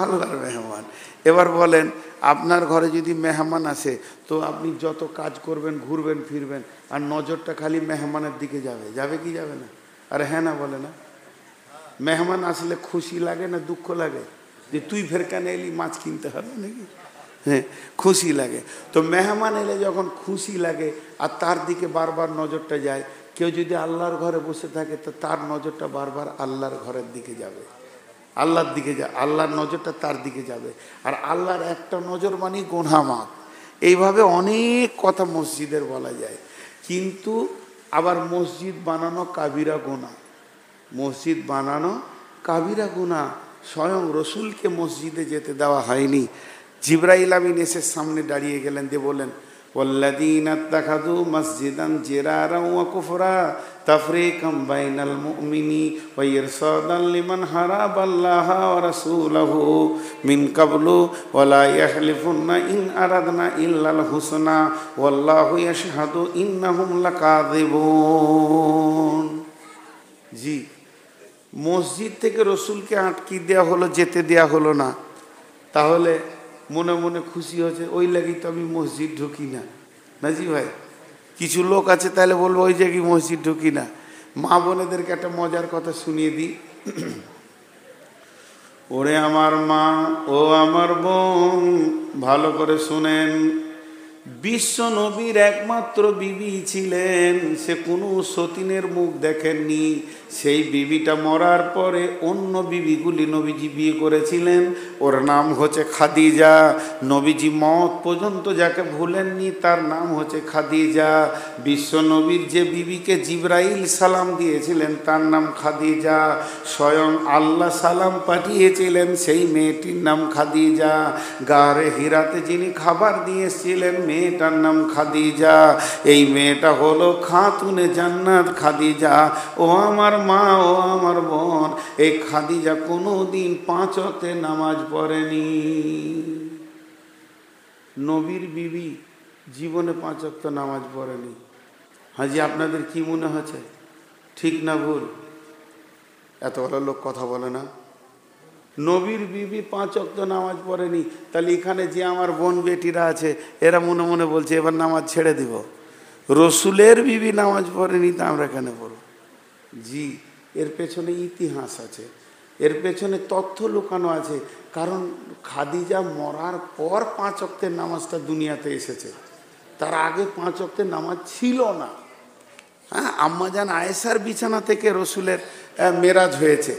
আল্লাহর মেহমান। এবার বলেন, আপনার ঘরে যদি মেহমান আসে, তো আপনি যত কাজ করবেন, ঘুরবেন ফিরবেন, আর নজরটা খালি মেহমানের দিকে যাবে, যাবে কি যাবে না? আরে হ্যাঁ না বলে না? মেহমান আসলে খুশি লাগে না দুঃখ লাগে, যে তুই ফের কেন এলি, মাছ কিনতে হবে নাকি? হ্যাঁ, খুশি লাগে। তো মেহমান এলে যখন খুশি লাগে আর তার দিকে বারবার নজরটা যায়, কেউ যদি আল্লাহর ঘরে বসে থাকে তো তার নজরটা বারবার আল্লাহর ঘরের দিকে যাবে, আল্লাহর দিকে আল্লাহর নজরটা তার দিকে যাবে। আর আল্লাহর একটা নজর মানে গুনাহ মাফ। এইভাবে অনেক কথা মসজিদের বলা যায়। কিন্তু আবার মসজিদ বানানো কাবিরা গুনাহ, মসজিদ বানানো কাবিরা গুনাহ। স্বয়ং রসুলকে মসজিদে যেতে দেওয়া হয়নি। জিবরাইল আমিন এসে সামনে দাঁড়িয়ে গেলেন, দিয়ে বললেন ওয়াল্লাযীনা ইত্তাখাযু মাসজিদান জিরারা ওয়া কুফরা তাফরীকাম বাইনাল মুমিনি ওয়া ইরসাদান লিমান হারাবাল্লাহা ওয়া রাসূলাহু মিন ক্বাবলু ওয়া লা ইয়াহলিফুনা ইন আরাদনা ইল্লাল হুসনা ওয়াল্লাহু ইয়াশহাদু ইন্নাহুম লাকাযিবুন। জি, মসজিদ থেকে রসুলকে আটকে দেওয়া হলো, যেতে দেওয়া হলো না। তাহলে মনে মনে খুশি হচ্ছে, ওই লাগি তো আমি মসজিদ ঢুকি না। নাজি ভাই, কিছু লোক আছে তাহলে বলবো ওই জায়গায় মসজিদ ঢুকি না। মা বোনেদেরকে একটা মজার কথা শুনিয়ে দিই। ওরে আমার মা ও আমার বোন, ভালো করে শুনেন। বিশ্ব নবীর একমাত্র বিবি ছিলেন, সে কোনো সতীনের মুখ দেখেননি। সেই বিবিটা মরার পরে অন্য বিবিগুলি নবীজি বিয়ে করেছিলেন। ওর নাম হচ্ছে খাদিজা। নবীজি মওত পর্যন্ত যাকে ভুলেননি তার নাম হচ্ছে খাদিজা। বিশ্ব নবীর যে বিবিকে জিবরাইল সালাম দিয়েছিলেন তার নাম খাদিজা। স্বয়ং আল্লাহ সালাম পাঠিয়েছিলেন সেই মেয়েটির নাম খাদিজা। গারে হিরাতে যিনি খাবার দিয়েছিলেন মেয়েটার নাম খাদিজা। এই মেয়েটা হলো খাতুনে জান্নাত খাদিজা। ও আমার মা ও আমার বোন, এই খাদিজা কোনোদিন 5 ওয়াক্তে নামাজ পড়েনি। নবীর বিবি জীবনে 5 ওয়াক্ত নামাজ পড়েনি। হাজি, আপনাদের কি মনে হচ্ছে, ঠিক না ভুল? এত বড় লোক কথা বলে না। নবীর বিবি 5 ওয়াক্ত নামাজ পড়েনি। তাহলে এখানে যে আমার বোন বেটিরা আছে এরা মনে মনে বলছে এবার নামাজ ছেড়ে দিব। রসুলের বিবি নামাজ পড়েনি তা আমরা কেন পড়ব? জি, এর পেছনে ইতিহাস আছে, এর পেছনে তথ্য লুকানো আছে। কারণ খাদিজা মরার পর 5 ওয়াক্তের নামাজটা দুনিয়াতে এসেছে, তার আগে 5 ওয়াক্তের নামাজ ছিল না। হ্যাঁ, আম্মাজান আয়েশার বিছানা থেকে রসুলের মেরাজ হয়েছে।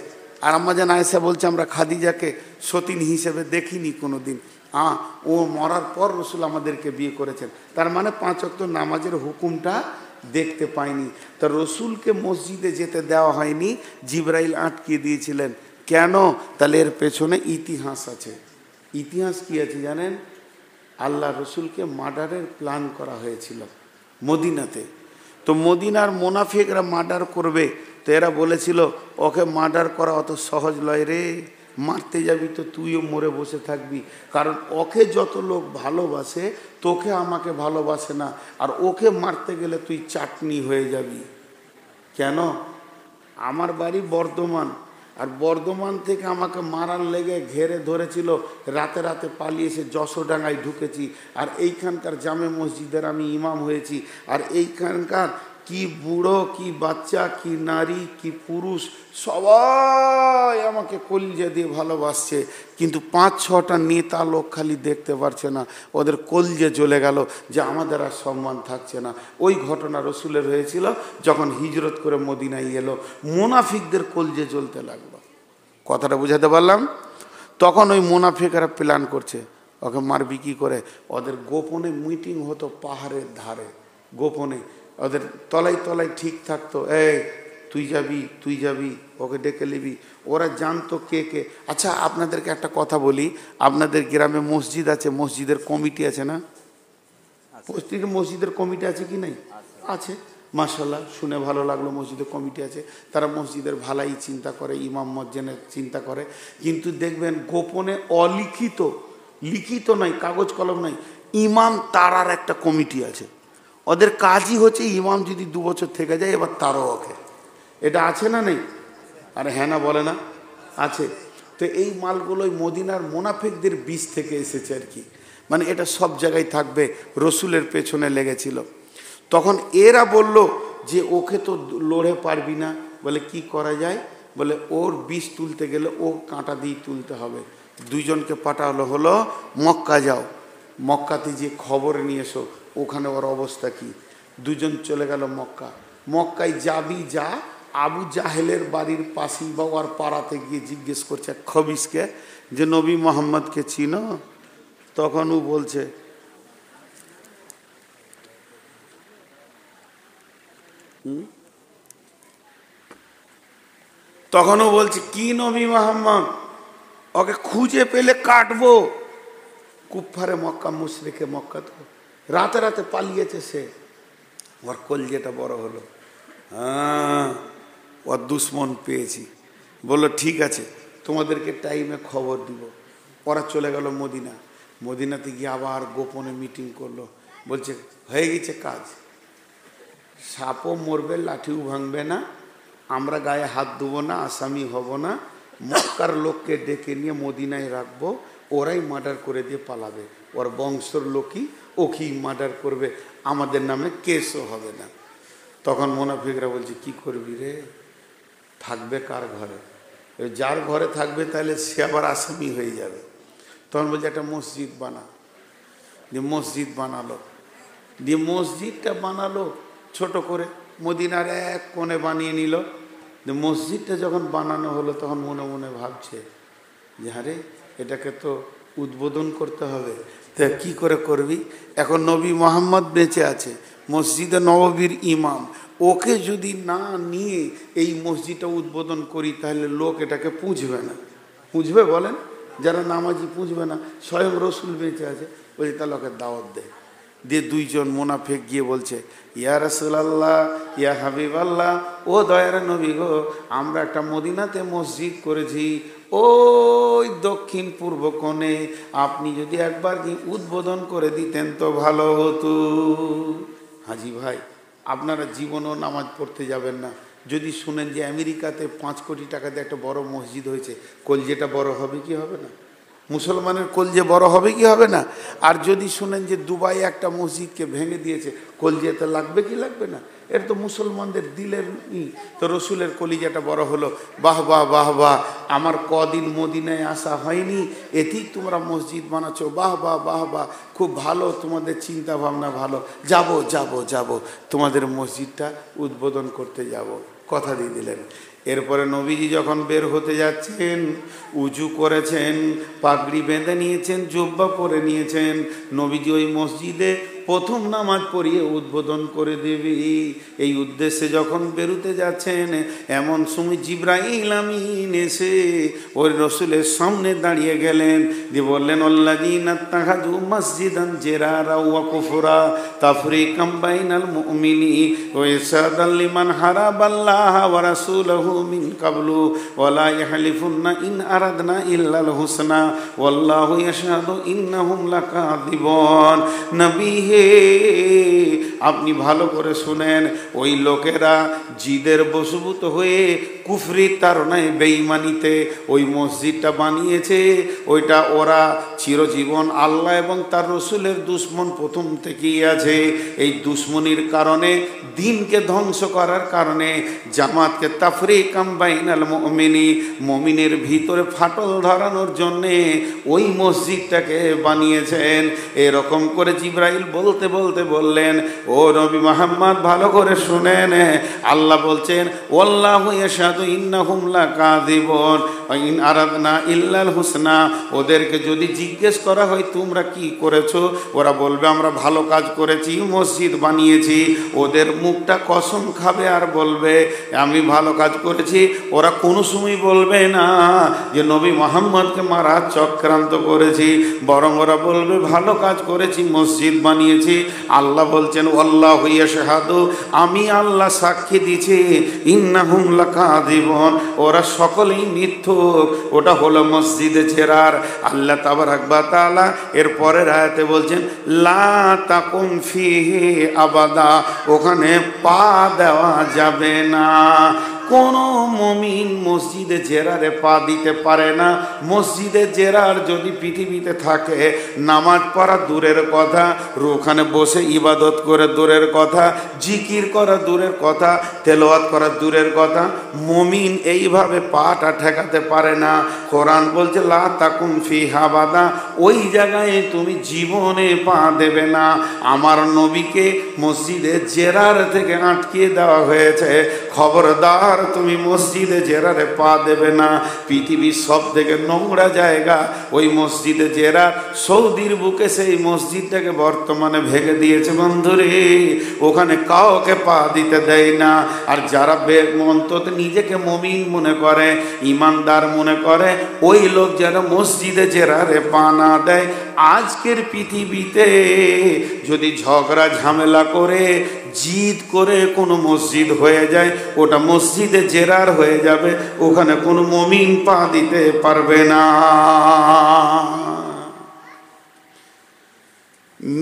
আর আম্মাজান আয়েশা বলছে আমরা খাদিজাকে সতীন হিসেবে দেখিনি কোনো দিন। ও মরার পর রসুল আমাদেরকে বিয়ে করেছেন। তার মানে 5 ওয়াক্ত নামাজের হুকুমটা দেখতে পাইনি। তা রসুলকে মসজিদে যেতে দেওয়া হয়নি, জিবরাইল আটকিয়ে দিয়েছিলেন। কেন? তাহলে এর পেছনে ইতিহাস আছে। ইতিহাস কি আছে জানেন? আল্লাহ রসুলকে মার্ডারের প্ল্যান করা হয়েছিল মদিনাতে। তো মদিনার মোনাফিকরা মার্ডার করবে, তো এরা বলেছিল ওকে মার্ডার করা অত সহজ নয় রে, মারতে যাবি তো তুইও মরে বসে থাকবি। কারণ ওকে যত লোক ভালোবাসে তোকে আমাকে ভালোবাসে না, আর ওকে মারতে গেলে তুই চাটনি হয়ে যাবি। কেন? আমার বাড়ি বর্ধমান, আর বর্ধমান থেকে আমাকে মারার লেগে ঘেরে ধরেছিল। রাতে রাতে পালিয়ে এসে যশোডাঙ্গায় ঢুকেছি, আর এইখানকার জামে মসজিদের আমি ইমাম হয়েছি। আর এইখানকার কি বুড়ো, কি বাচ্চা, কি নারী, কি পুরুষ, সবাই আমাকে কলিজা দিয়ে ভালোবাসছে। কিন্তু 5-6টা নেতা লোক খালি দেখতে পারছে না, ওদের কলিজা জ্বলে গেল যে আমাদের আর সম্মান থাকছে না। ওই ঘটনা রসুলের হয়েছিল যখন হিজরত করে মদিনায় এলো, মুনাফিকদের কলিজা জ্বলতে লাগলো। কথাটা বুঝাতে পারলাম? তখন ওই মুনাফিকরা প্ল্যান করছে ওকে মারবি কি করে। ওদের গোপনে মিটিং হতো পাহাড়ের ধারে, গোপনে ওদের তলায় তলায় ঠিক থাকতো, এই তুই যাবি তুই যাবি, ওকে ডেকে নিবি। ওরা জানতো কে কে। আচ্ছা, আপনাদেরকে একটা কথা বলি, আপনাদের গ্রামে মসজিদ আছে, মসজিদের কমিটি আছে না? প্রত্যেক মসজিদের কমিটি আছে কি নাই? আছে। মাশাআল্লাহ, শুনে ভালো লাগলো, মসজিদের কমিটি আছে। তারা মসজিদের ভালাই চিন্তা করে, ইমাম মজ্জেনের চিন্তা করে। কিন্তু দেখবেন গোপনে অলিখিত, লিখিত নাই, কাগজ কলম নাই, ইমাম তারার একটা কমিটি আছে। ওদের কাজই হচ্ছে ইমাম যদি 2 বছর থেকে যায় এবার তারও ওকে। এটা আছে না নেই? আরে হ্যাঁ না বলে না? আছে। তো এই মালগুলোই মদিনার মোনাফিকদের বীজ থেকে এসেছে আর কি। মানে এটা সব জায়গায় থাকবে, রসুলের পেছনে লেগেছিল। তখন এরা বলল যে ওকে তো লড়ে পারবি না। বলে কি করা যায়? বলে ওর বীজ তুলতে গেলে ও কাঁটা দিয়ে তুলতে হবে। 2 জনকে পাঠালো, হলো মক্কা যাও, মক্কাতে যে খবর নিয়ে এসো ওখানে ওর অবস্থা কি। দুজন চলে গেল মক্কা। মক্কায় যাবি যা, আবু জাহেলের বাড়ির পাশেই বা ওর পাড়াতে গিয়ে জিজ্ঞেস করছে খবিসকে যে নবী মোহাম্মদকে চিনো? তখন ও বলছে কি নবী মোহাম্মদ, ওকে খুঁজে পেলে কাটবো। কুফারে মক্কা, মুশরিকে মক্কা তো রাতে রাতে পালিয়েছে সে। ওর কলজেটা বড় হলো, হ্যাঁ ওর দুশ্মন পেয়েছি। বললো ঠিক আছে তোমাদেরকে টাইমে খবর দিব। ওরা চলে গেল মদিনা। মদিনাতে গিয়ে আবার গোপনে মিটিং করলো। বলছে হয়ে গেছে কাজ, সাপও মরবে, লাঠিও ভাঙবে না, আমরা গায়ে হাত দেবো না, আসামি হব না, মক্কার লোককে ডেকে নিয়ে মদিনায় রাখবো, ওরাই মার্ডার করে দিয়ে পালাবে, ওর বংশের লোকই ওকেই মার্ডার করবে, আমাদের নামে কেসও হবে না। তখন মুনাফিকরা বলছে কি করবি রে, থাকবে কার ঘরে? যার ঘরে থাকবে তাহলে সে আবার আসামি হয়ে যাবে। তখন বলছে একটা মসজিদ বানা। যে মসজিদ বানালো, দিয়ে মসজিদটা বানালো ছোট করে, মদিনার এক কোণে বানিয়ে নিল। যে মসজিদটা যখন বানানো হলো তখন মনে মনে ভাবছে যে আরে এটাকে তো উদ্বোধন করতে হবে, তা কী করে করবি? এখন নবী মোহাম্মদ বেঁচে আছে, মসজিদে নববীর ইমাম, ওকে যদি না নিয়ে এই মসজিদটা উদ্বোধন করি তাহলে লোক এটাকে পুঁছবে না। পুঁছবে বলেন? যারা নামাজি পুঁছবে না, স্বয়ং রসুল বেঁচে আছে। বলছে তাহলে ওকে দাওয়াত দে। দিয়ে দুইজন মুনাফিক গিয়ে বলছে ইয়া রাসূলুল্লাহ, ইয়া হাবিবাল্লাহ, ও দয়ার নবী গো, আমরা একটা মদিনাতে মসজিদ করেছি ওই দক্ষিণ পূর্ব কোণে, আপনি যদি একবার উদ্বোধন করে দিতেন তো ভালো হতো। হাজি ভাই, আপনারা জীবনও নামাজ পড়তে যাবেন না, যদি শুনেন যে আমেরিকাতে 5 কোটি টাকাতে একটা বড় মসজিদ হয়েছে, কলজেটা বড় হবে কি হবে না? মুসলমানের কলজে বড় হবে কি হবে না? আর যদি শুনেন যে দুবাই একটা মসজিদকে ভেঙে দিয়েছে, কলজেতে লাগবে কি লাগবে না? এর তো মুসলমানদের দিলের তো রসুলের কলিজাটা বড় হলো, বাহ বাহ বাহ বাহ, আমার কদিন মদিনায় আসা হয়নি, এতেই তোমরা মসজিদ বানাচ্ছ, বাহ বাহ বাহ বাহ, খুব ভালো, তোমাদের চিন্তা ভাবনা ভালো, যাব যাব যাব, তোমাদের মসজিদটা উদ্বোধন করতে যাব, কথা দিয়ে দিলেন। এরপরে নবীজি যখন বের হতে যাচ্ছেন, উজু করেছেন, পাগড়ি বেঁধে নিয়েছেন, জুব্বা পরে নিয়েছেন, নবীজি ওই মসজিদে প্রথম নামাজ পড়িয়ে উদ্বোধন করে দেবে এই উদ্দেশ্যে যখন বেরোতে যাচ্ছেন, এমন সময় জিবরাইল আমিন এসে ওই রসুলের সামনে দাঁড়িয়ে গেলেন, দিয়ে বললেন আল্লাযীনা ইত্তাখাযু মাসজিদান জিরারা ওয়া কুফরা তাফরীকাম বাইনাল মুমিনি ওয়া ইরশাদান লিমান হারাবাল্লাহা ওয়া রাসূলাহু মিন কাবলু ওয়া লা ইয়াহলিফুন্না ইন আরাদনা ইল্লাল হুসনা ওয়াল্লাহু ইয়াশহাদু ইন্নাহুম লাকাযিবুন। নবী আপনি ভালো করে শুনেন, ওই লোকেরা জিদের বশীভূত হয়ে কুফরির তাড়নায় বেঈমানিতে ওই মসজিদটা বানিয়েছে, ওইটা ওরা চিরজীবন আল্লাহ এবং তার রসুলের দুশ্মন প্রথম থেকেই আছে। এই দুশ্মনির কারণে, দিনকে ধ্বংস করার কারণে, জামাতকে তাফরীকাম বাইনাল মুমিনি, মুমিনের ভিতরে ফাটল ধরানোর জন্যে ওই মসজিদটাকে বানিয়েছেন। এরকম করে জিবরাইল বলতে বলতে বললেন, ও নবী মুহাম্মদ ভালো করে শুনেন, আল্লাহ বলছেন ওয়াল্লাহু ইয়াশহাদু ইন্নাহুম লাকাযিবুন ওয়া ইন আরাদনা ইল্লাল হুসনা। ওদেরকে যদি জিজ্ঞেস করা হয় তোমরা কি করেছো, ওরা বলবে আমরা ভালো কাজ করেছি, মসজিদ বানিয়েছি। ওদের মুখটা কসম খাবে আর বলবে আমি ভালো কাজ করেছি। ওরা কোনো সময় বলবে না যে নবী মুহাম্মদকে মারা চক্রান্ত করেছি, বরং ওরা বলবে ভালো কাজ করেছি, মসজিদ বানিয়েছি। আল্লাহ বলছেন আল্লাহু ইয়াশহাদু, আমি আল্লাহ সাক্ষী দিছি, ইন্নাহুম লাকাযিবুন, ওরা সকলেই মিথ্যুক। ওটা হলো মসজিদে জেরার। আল্লাহ তাবারাক ওয়া তাআলা এর পরের আয়াতে বলছেন লা তাকুম ফিহি আবাদা, ওখানে পা দেওয়া যাবে না। কোনো মুমিন মসজিদে জেরারে পা দিতে পারে না। মসজিদে জেরার যদি পৃথিবীতে থাকে, নামাজ পড়া দূরের কথা, ওখানে বসে ইবাদত করে দূরের কথা, জিকির করা দূরের কথা, তেলাওয়াত করা দূরের কথা, মুমিন এইভাবে পাটা ঠেকাতে পারে না। কোরআন বলছে লা তাকুম ফিহা আবাদা, ওই জায়গায় তুমি জীবনে পা দেবে না। আমার নবীকে মসজিদে জেরার থেকে আটকিয়ে দেওয়া হয়েছে। খবরদার তুমি মসজিদে জেরারে পা দেবে না। পৃথিবীর সব থেকে নোংরা জায়গা ওই মসজিদে জেরা। সৌদির বুকে সেই মসজিদটাকে বর্তমানে ভেঙে দিয়েছে বন্ধুরে, ওখানে কাউকে পা দিতে দেয় না। আর যারা অন্তত নিজেকে মুমিন মনে করে, ইমানদার মনে করে, ওই লোক যেন মসজিদে জেরারে পা না দেয়। আজকের পৃথিবীতে যদি ঝগড়া ঝামেলা করে জিদ করে কোনো মসজিদ হয়ে যায়, ওটা মসজিদে জেরার হয়ে যাবে, ওখানে কোনো মুমিন পা দিতে পারবে না।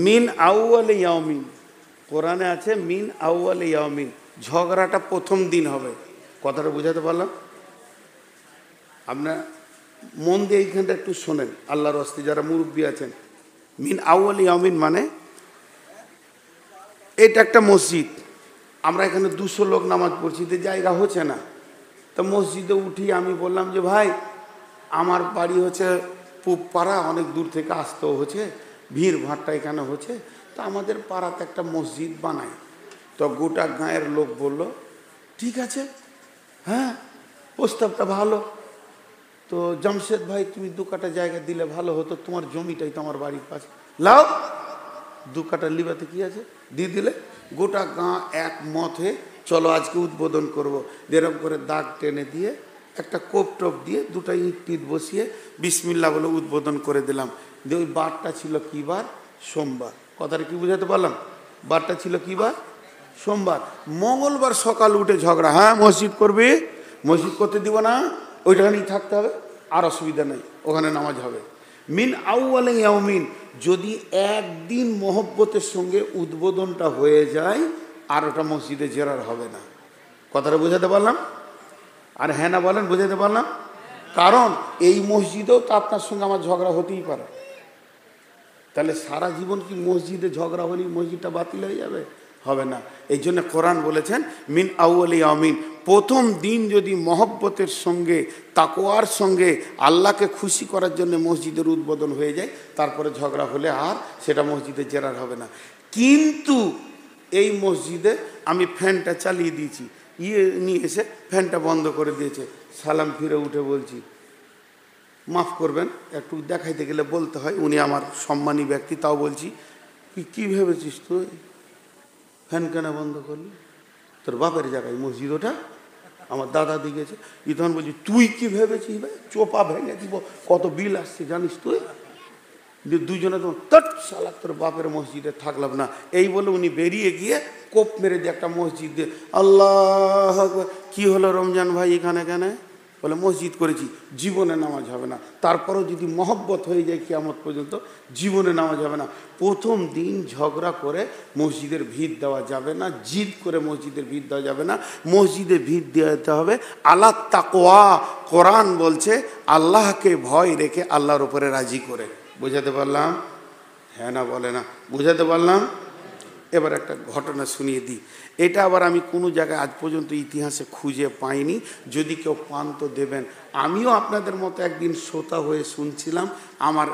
মিন আউয়াল ইয়াউমিন, কোরআনে আছে মিন আউয়াল ইয়াউমিন, ঝগড়াটা প্রথম দিন হবে। কথাটা বুঝাতে পারলাম? আপনার মন দিয়ে এইখানটা একটু শোনেন, আল্লাহর ওয়াস্তে যারা মুরব্বী আছেন। মিন আউয়াল ইয়াউমিন মানে এটা একটা মসজিদ, আমরা এখানে 200 লোক নামাজ পড়ছি, তো জায়গা হচ্ছে না। তো মসজিদে উঠি, আমি বললাম যে ভাই আমার বাড়ি হচ্ছে পূব পাড়া, অনেক দূর থেকে আসতেও হচ্ছে, ভিড় ভাট্টা এখানে হচ্ছে, তো আমাদের পাড়াতে একটা মসজিদ বানাই। তো গোটা গাঁয়ের লোক বলল ঠিক আছে, হ্যাঁ প্রস্তাবটা ভালো। তো জামশেদ ভাই তুমি 2 কাঠা জায়গা দিলে ভালো হতো, তোমার জমিটাই তো আমার বাড়ির পাশে, লাও 2 কাঠা লিবাতে কি আছে, দিয়ে দিলে। গোটা গাঁ এক মত হয়ে চলো আজকে উদ্বোধন করব। যেরকম করে দাগ টেনে দিয়ে একটা কোপ টোপ দিয়ে 2টা ইট টিট বসিয়ে বিসমিল্লাহ বলে উদ্বোধন করে দিলাম। দিয়ে ওই বারটা ছিল কী বার? সোমবার। কথাটা কি বুঝাতে পারলাম? বারটা ছিল কী বার? সোমবার। মঙ্গলবার সকাল উঠে ঝগড়া, হ্যাঁ মসজিদ করবে, মসজিদ করতে দিব না, ওইখানেই থাকতে হবে, আর অসুবিধা নেই, ওখানে নামাজ হবে। মিন আউয়াল ইয়াউমিন, যদি একদিন মহব্বতের সঙ্গে উদ্বোধনটা হয়ে যায়, আর ওটা মসজিদে জেরার হবে না। কথাটা বুঝাতে পারলাম? আর হ্যাঁ না বলেন, বুঝাতে পারলাম? কারণ এই মসজিদেও তো আপনার সঙ্গে আমার ঝগড়া হতেই পারে। তাহলে সারা জীবন কি মসজিদে ঝগড়া হলেই মসজিদটা বাতিল হয়ে যাবে? হবে না। এই জন্য কোরআন বলেছেন মিন আউয়াল ইয়াউমিন, প্রথম দিন যদি মহব্বতের সঙ্গে তাকওয়ার সঙ্গে আল্লাহকে খুশি করার জন্য মসজিদের উদ্বোধন হয়ে যায়, তারপরে ঝগড়া হলে আর সেটা মসজিদে জেরার হবে না। কিন্তু এই মসজিদে আমি ফ্যানটা চালিয়ে দিয়েছি, নিয়ে এসে ফ্যানটা বন্ধ করে দিয়েছে, সালাম ফিরে উঠে বলছি মাফ করবেন, একটু দেখাইতে গেলে বলতে হয়, উনি আমার সম্মানী ব্যক্তি, তাও বলছি কি ভেবেছিস তুই ফ্যান কেন বন্ধ করলি? তোর বাপের জায়গায় মসজিদ ওটা, আমার দাদা দিয়েছে। তখন বলছি তুই কি ভেবেছিস ভাই, চোপা ভেঙে দিব, কত বিল আসছে জানিস তুই? দুজনে তো তট শালা তোর বাপের মসজিদে থাকলাম না, এই বলে উনি বেরিয়ে গিয়ে কোপ মেরে দিয়ে একটা মসজিদ দিয়ে, আল্লাহ কি হলো রমজান ভাই এখানে কেন? বলে মসজিদ করেছি, জীবনে নামাজ হবে না। তারপরেও যদি মহব্বত হয়ে যায় কিয়ামত পর্যন্ত, জীবনে নামাজ হবে না। প্রথম দিন ঝগড়া করে মসজিদের ভিড় দেওয়া যাবে না, জিদ করে মসজিদের ভিড় দেওয়া যাবে না, মসজিদে ভিড় দিতে হবে আল্লাহ তাকওয়া। কোরআন বলছে আল্লাহকে ভয় রেখে আল্লাহর উপরে রাজি করে। বুঝাতে পারলাম? হ্যাঁ না বলে না, বুঝাতে পারলাম? এবার একটা ঘটনা শুনিয়ে দিই। এটা আবার আমি কোনো জায়গায় আজ পর্যন্ত ইতিহাসে খুঁজে পাইনি, যদি কেউ পান তো দেবেন। আমিও আপনাদের মতো একদিন শ্রোতা হয়ে শুনছিলাম, আমার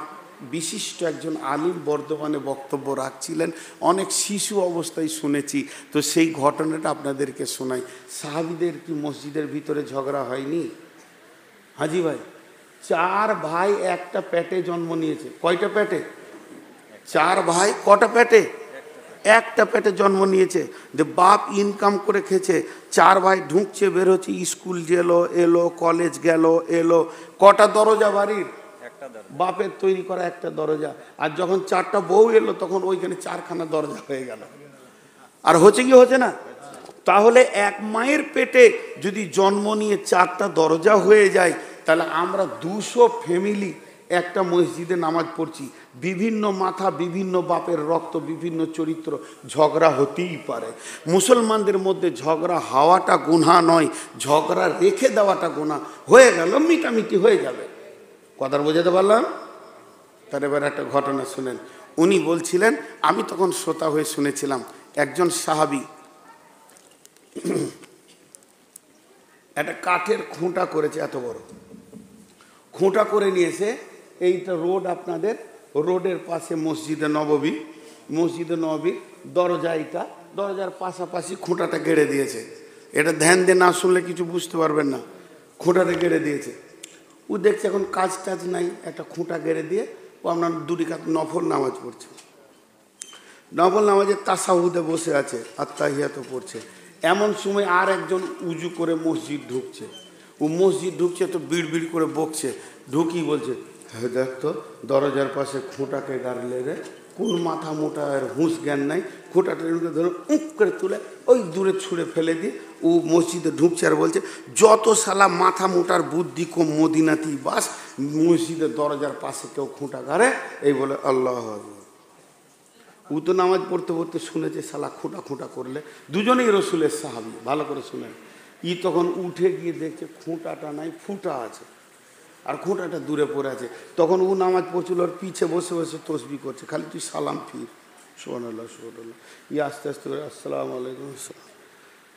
বিশিষ্ট একজন আলিম বর্ধমানে বক্তব্য রাখছিলেন, অনেক শিশু অবস্থায় শুনেছি, তো সেই ঘটনাটা আপনাদেরকে শোনাই। সাহাবীদের কি মসজিদের ভিতরে ঝগড়া হয়নি? হাজি ভাই, 4 ভাই একটা পেটে জন্ম নিয়েছে। কয়টা পেটে? 4 ভাই কটা পেটে? একটা পেটে জন্ম নিয়েছে। যে বাপ ইনকাম করে খেয়েছে, 4 ভাই ঢুকছে বের হচ্ছে, স্কুল গেলো এলো, কলেজ গেল এলো। কটা দরজা বাড়ির? বাপের তৈরি করা একটা দরজা। আর যখন 4টা বউ এলো তখন ওইখানে 4খানা দরজা হয়ে গেল। আর হচ্ছে কি হচ্ছে না? তাহলে এক মায়ের পেটে যদি জন্ম নিয়ে 4টা দরজা হয়ে যায়, তাহলে আমরা 200 ফ্যামিলি একটা মসজিদে নামাজ পড়ছি, বিভিন্ন মাথা, বিভিন্ন বাপের রক্ত, বিভিন্ন চরিত্র, ঝগড়া হতেই পারে। মুসলমানদের মধ্যে ঝগড়া হওয়াটা গুনাহ নয়, ঝগড়া রেখে দেওয়াটা গুনাহ। হয়ে গেল, মিটামিটি হয়ে যাবে। কথা বোঝাতে পারলাম? তার এবার একটা ঘটনা শুনেন। উনি বলছিলেন, আমি তখন শ্রোতা হয়ে শুনেছিলাম, একজন সাহাবী একটা কাঠের খুঁটা করেছে, এত বড় খুঁটা করে নিয়েছে। এইটা রোড, আপনাদের রোডের পাশে মসজিদে নববী, মসজিদে নববীর দরজা, এইটা দরজার পাশাপাশি খুঁটাটা গেড়ে দিয়েছে। এটা ধ্যান দিয়ে না শুনলে কিছু বুঝতে পারবেন না। খুঁটাটা গেড়ে দিয়েছে। ও দেখছে এখন কাজ টাজ নাই, একটা খুঁটা গেড়ে দিয়ে ও আপনার 2 রাকাত নফল নামাজ পড়ছে। নফল নামাজে তাসাহুদে বসে আছে, আত্তাহিয়াত পড়ছে। এমন সময় আর একজন উজু করে মসজিদ ঢুকছে। ও মসজিদ ঢুকছে তো বিড় করে বকছে। ঢুকি বলছে, হ্যাঁ দেখ তো দরজার পাশে খুঁটাকে গাড়লে রে, কোন মাথা মোটা আর হুঁশ জ্ঞান নাই, খুঁটাটা ধরে উঁক করে তুলে ওই দূরে ছুঁড়ে ফেলে দিয়ে ও মসজিদে ঢুকছে আর বলছে, যত শালা মাথা মোটার বুদ্ধি কম মদিনাতেই বাস, মসজিদের দরজার পাশে কেউ খুঁটা গাড়ে, এই বলে আল্লাহ আকবার। ও তো নামাজ পড়তে পড়তে শুনেছে শালা খুঁটা করলে। দুজনেই রসুলের সাহাবী, ভালো করে শুনেন। তখন উঠে গিয়ে দেখছে খুঁটাটা নাই, ফুটা আছে, আর খুঁটাটা দূরে পড়ে আছে। তখন ও নামাজ পড়ছিল, আর পিছে বসে বসে তসবিহ করছে, খালি তুই সালাম ফির, সুবহানাল্লাহ সুবহানাল্লাহ। আস্তে আস্তে করে আসসালামু আলাইকুম আসসালাম।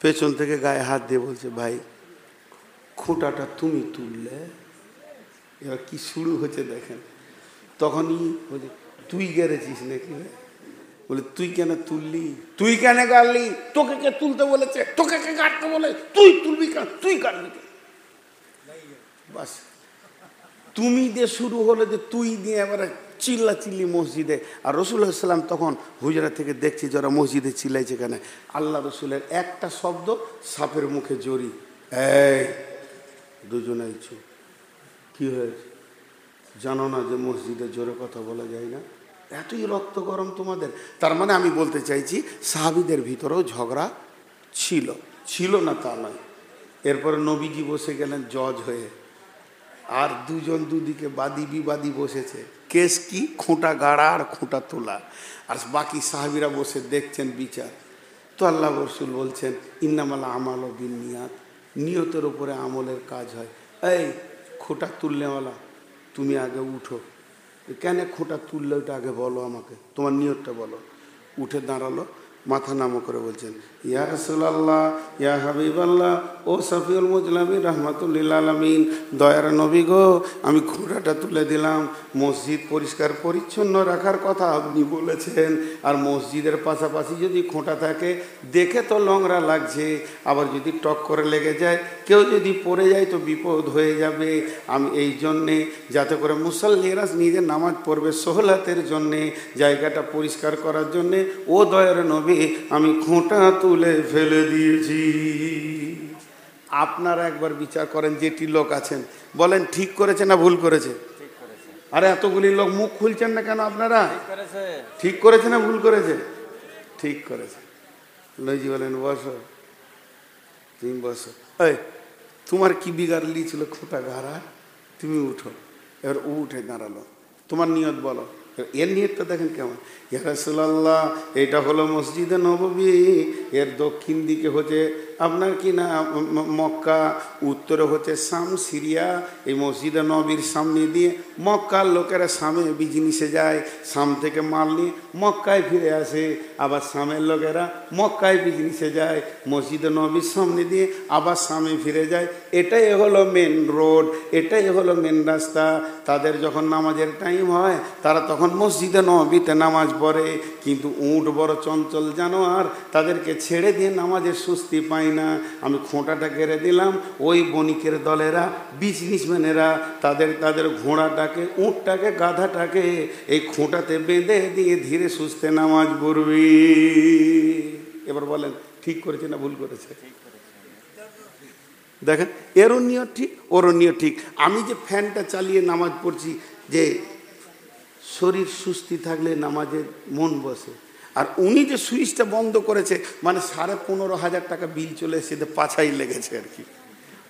পেছন থেকে গায়ে হাত দিয়ে বলছে, ভাই খুঁটাটা তুমি তুললে? এবার কি শুরু হচ্ছে দেখেন। তখনই বলছে, তুই গেড়েছিস নাকি? বলে, তুই কেন তুললি? তুই কেন গাড়লি? তোকে কে তুলতে বলেছে? তোকে কে গাড়তে বলে? তুই তুলবি কেন? তুই গাড়বি কেন? বাস, তুমি দিয়ে শুরু হলো, যে তুই দিয়ে এবারে চিল্লি মসজিদে। আর রাসূলুল্লাহ সাল্লাল্লাহু আলাইহি ওয়াসাল্লাম তখন হুজরা থেকে দেখছি যারা মসজিদে চিল্লাইছে কেন। আল্লাহ রসুলের একটা শব্দ, সাপের মুখে জড়ি। এই দুজনে চুপ। কি হয়েছে? জানো না যে মসজিদে জোরে কথা বলা যায় না? এতই রক্ত গরম তোমাদের? তার মানে আমি বলতে চাইছি, সাহাবীদের ভিতরেও ঝগড়া ছিল না তা নয়। এরপরে নবীজি বসে গেলেন জজ হয়ে, আর দুজন দুদিকে বাদী বিবাদী বসেছে। কেস কি? খুঁটা গাড়া আর খুঁটা তোলা। আর বাকি সাহাবীরা বসে দেখছেন বিচার। তো আল্লাহ রাসূল বলছেন, ইন্নামাল আমালু বিন্নিয়াত, নিয়তের উপরে আমলের কাজ হয়। এই খুঁটা তুলনেওয়ালা, তুমি আগে উঠো। কেন খুঁটা তুললে ওটা আগে বলো আমাকে, তোমার নিয়তটা বলো। উঠে দাঁড়ালো, মাথা নামো করে বলছেন, ইয়া রাসূলুল্লাহ, ইয়া হাবিবাল্লাহ, ও শফিউল মুজলামিন রাহমাতুল লিল আলামিন, দয়ার নবী গো, আমি খুঁটাটা তুলে দিলাম। মসজিদ পরিষ্কার পরিচ্ছন্ন রাখার কথা আপনি বলেছেন, আর মসজিদের পাশাপাশি যদি খুঁটা থাকে, দেখে তো নোংরা লাগছে, আবার যদি টক করে লেগে যায়, কেউ যদি পড়ে যায় তো বিপদ হয়ে যাবে। আমি এই জন্যে, যাতে করে মুসল্লিরা নিজের নামাজ পড়বে সহলাতের জন্যে, জায়গাটা পরিষ্কার করার জন্যে, ও দয়ার নবী, আমি খুঁটা তুলে ফেলে দিয়েছি। আপনারা একবার বিচার করেন, যেটি লোক আছেন, বলেন ঠিক করেছে না ভুল করেছে? আরে এতগুলি লোক মুখ খুলছেন না কেন আপনারা? ঠিক করেছে না ভুল করেছে? ঠিক করেছে। লইজি বলেন, বসো, তুমি বসো। এই তোমার কি বিগাড়লি ছিল খুঁটা গাড়া? তুমি উঠো। এবার ও উঠে দাঁড়ালো, তোমার নিয়ত বলো। এর নিয়তটা দেখেন কেমন। ইয়া রাসূলুল্লাহ, এটা হলো মসজিদে নববী, এর দক্ষিণ দিকে হচ্ছে আপনার কি না মক্কা, উত্তরে হচ্ছে শাম সিরিয়া। এই মসজিদে নববীর সামনে দিয়ে মক্কার লোকেরা শামে বিজনেসে যায়, শাম থেকে মাল নিয়ে মক্কায় ফিরে আসে, আবার শামের লোকেরা মক্কায় বিজনেসে যায়, মসজিদে নববীর সামনে দিয়ে আবার শামে ফিরে যায়। এটাই হলো মেন রোড, এটাই হলো মেন রাস্তা। তাদের যখন নামাজের টাইম হয়, তারা তখন মসজিদে নববীতে নামাজ পড়ে। কিন্তু উট বড় চঞ্চল জানোয়ার, তাদেরকে ছেড়ে দিয়ে নামাজের সুস্তি পায় না। আমি খোঁটাটা কেড়ে দিলাম, ওই বণিকের দলেরা, বিজনেসম্যানেরা তাদের ঘোড়াটাকে, উটটাকে, গাধাটাকে এই খোঁটাতে বেঁধে দিয়ে ধীরে সুস্থে নামাজ পড়বি। এবার বলেন ঠিক করেছে না ভুল করেছে? দেখেন, এরও নিয়ত ঠিক, ওরও নিয়ত ঠিক। আমি যে ফ্যানটা চালিয়ে নামাজ পড়ছি, যে শরীর সুস্থি থাকলে নামাজে মন বসে, আর উনি যে সুইচটা বন্ধ করেছে, মানে 15,500 টাকা বিল চলে এসেছে, পাছাই লেগেছে আর কি।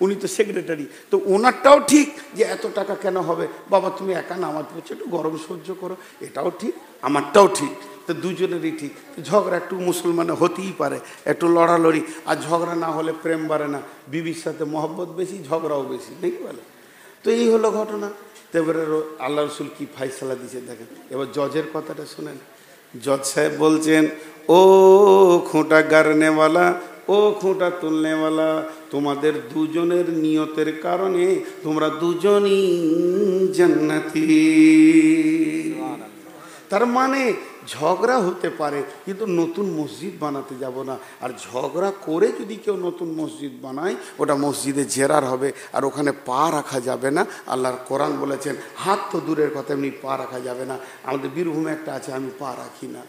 উনি তো সেক্রেটারি, তো ওনারটাও ঠিক যে এত টাকা কেন হবে, বাবা তুমি একা নামাজ পড়ছো, একটু গরম সহ্য করো, এটাও ঠিক, আমারটাও ঠিক, তো দুজনেরই ঠিক। ঝগড়া একটু মুসলমানে হতেই পারে, একটু লড়ালড়ি, আর ঝগড়া না হলে প্রেম বাড়ে না, বিবির সাথে মহব্বত বেশি, ঝগড়াও বেশি, নাকি বলে? তো এই হলো ঘটনা। তো এবারে আল্লাহ রসুল কি ফাইসালা দিয়েছে দেখেন। এবার জজের কথাটা শুনেন। জজ সাহেব বলছেন, ও খোঁটা গাড়নেওয়ালা, ও খোঁটা তুলনেওয়ালা, তোমাদের দুজনের নিয়তের কারণে তোমরা দুজনই জান্নাতি। তার মানে ঝগড়া হতে পারে, কিন্তু নতুন মসজিদ বানাতে যাব না। আর ঝগড়া করে যদি কেউ নতুন মসজিদ বানায়, ওটা মসজিদে জেরার হবে, আর ওখানে পা রাখা যাবে না। আল্লাহর কোরআন বলেছেন, হাত তো দূরের কথা, এমনি পা রাখা যাবে না। আমাদের বীরভূমে একটা আছে, আমি পা রাখি না।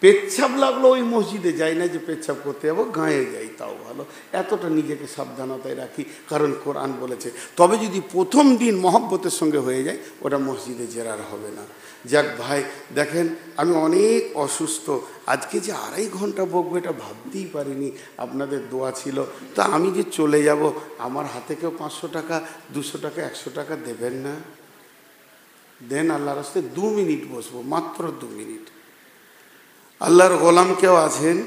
পেচ্ছাপ লাগলো ওই মসজিদে যাই না, যে পেচ্ছাপ করতে যাবো, গাঁয়ে যাই, তাও ভালো। এতটা নিজেকে সাবধানতায় রাখি, কারণ কোরআন বলেছে। তবে যদি প্রথম দিন মহব্বতের সঙ্গে হয়ে যায়, ওটা মসজিদে জেরার হবে না। যাক ভাই, দেখেন আমি অনেক অসুস্থ, আজকে যে 2.5 ঘন্টা বকবো এটা ভাবতেই পারিনি। আপনাদের দোয়া ছিল। তা আমি যে চলে যাব, আমার হাতে কেউ 500 টাকা, 200 টাকা, 100 টাকা দেবেন না? দেন, আল্লাহর রাস্তায় 2 মিনিট বসবো, মাত্র 2 মিনিট। আল্লাহর গোলাম কেউ আছেন?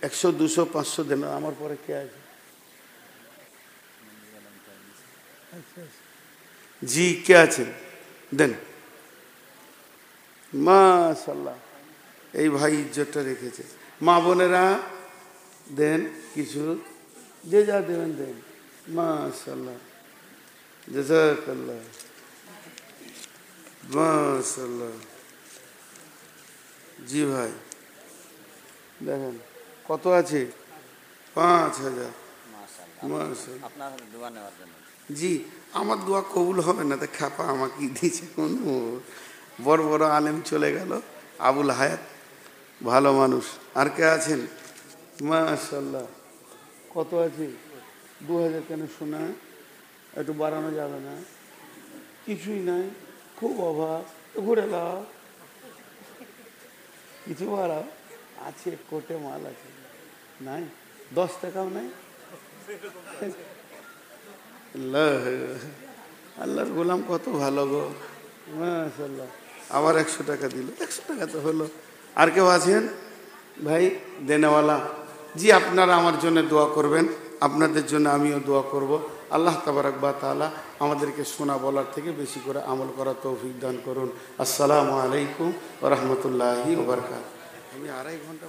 100, 200, 500 দেন। আমার পরে কে আছে? জি, কে আছেন? দেন। মাশাআল্লাহ, এই ভাই ইজ্জতটা রেখেছে। মা বোনেরা দেন কিছু, যে যা দেবেন দেন। মাশাআল্লাহ, জাযাকাল্লাহ, মাশাআল্লাহ। জি ভাই, দেখেন কত আছে? 5000। মাশাআল্লাহ। জি, আমার দোয়া কবুল হবে না তো খ্যাপা আমাকে দিয়েছে কোন বড় বড় আলেম চলে গেল। আবুল হায়াত ভালো মানুষ। আর কে আছেন? মাশাআল্লাহ। কত আছে? 2000 কেন শোনা? একটু বাড়ানো যাবে না? কিছুই নাই, খুব অভাব, ঘুরে দাও, কিছু বাড়াও। আছে, কোটে মাল আছে, নাই 10 টাকাও নাই। আল্লাহর গোলাম কত ভালো গো, মাশাআল্লাহ। আবার 100 টাকা দিল, 100 টাকা তো হলো। আর কেউ আছেন ভাই দেনেওয়ালা? জি, আপনারা আমার জন্য দোয়া করবেন, আপনাদের জন্য আমিও দোয়া করব। আল্লাহ তাবারাক ওয়া তাআলা আমাদেরকে শোনা বলার থেকে বেশি করে আমল করার তৌফিক দান করুন। আসসালামু আলাইকুম ওয়া রাহমাতুল্লাহি ওয়া বারাকাতুহু। আমি 2.5 ঘন্টা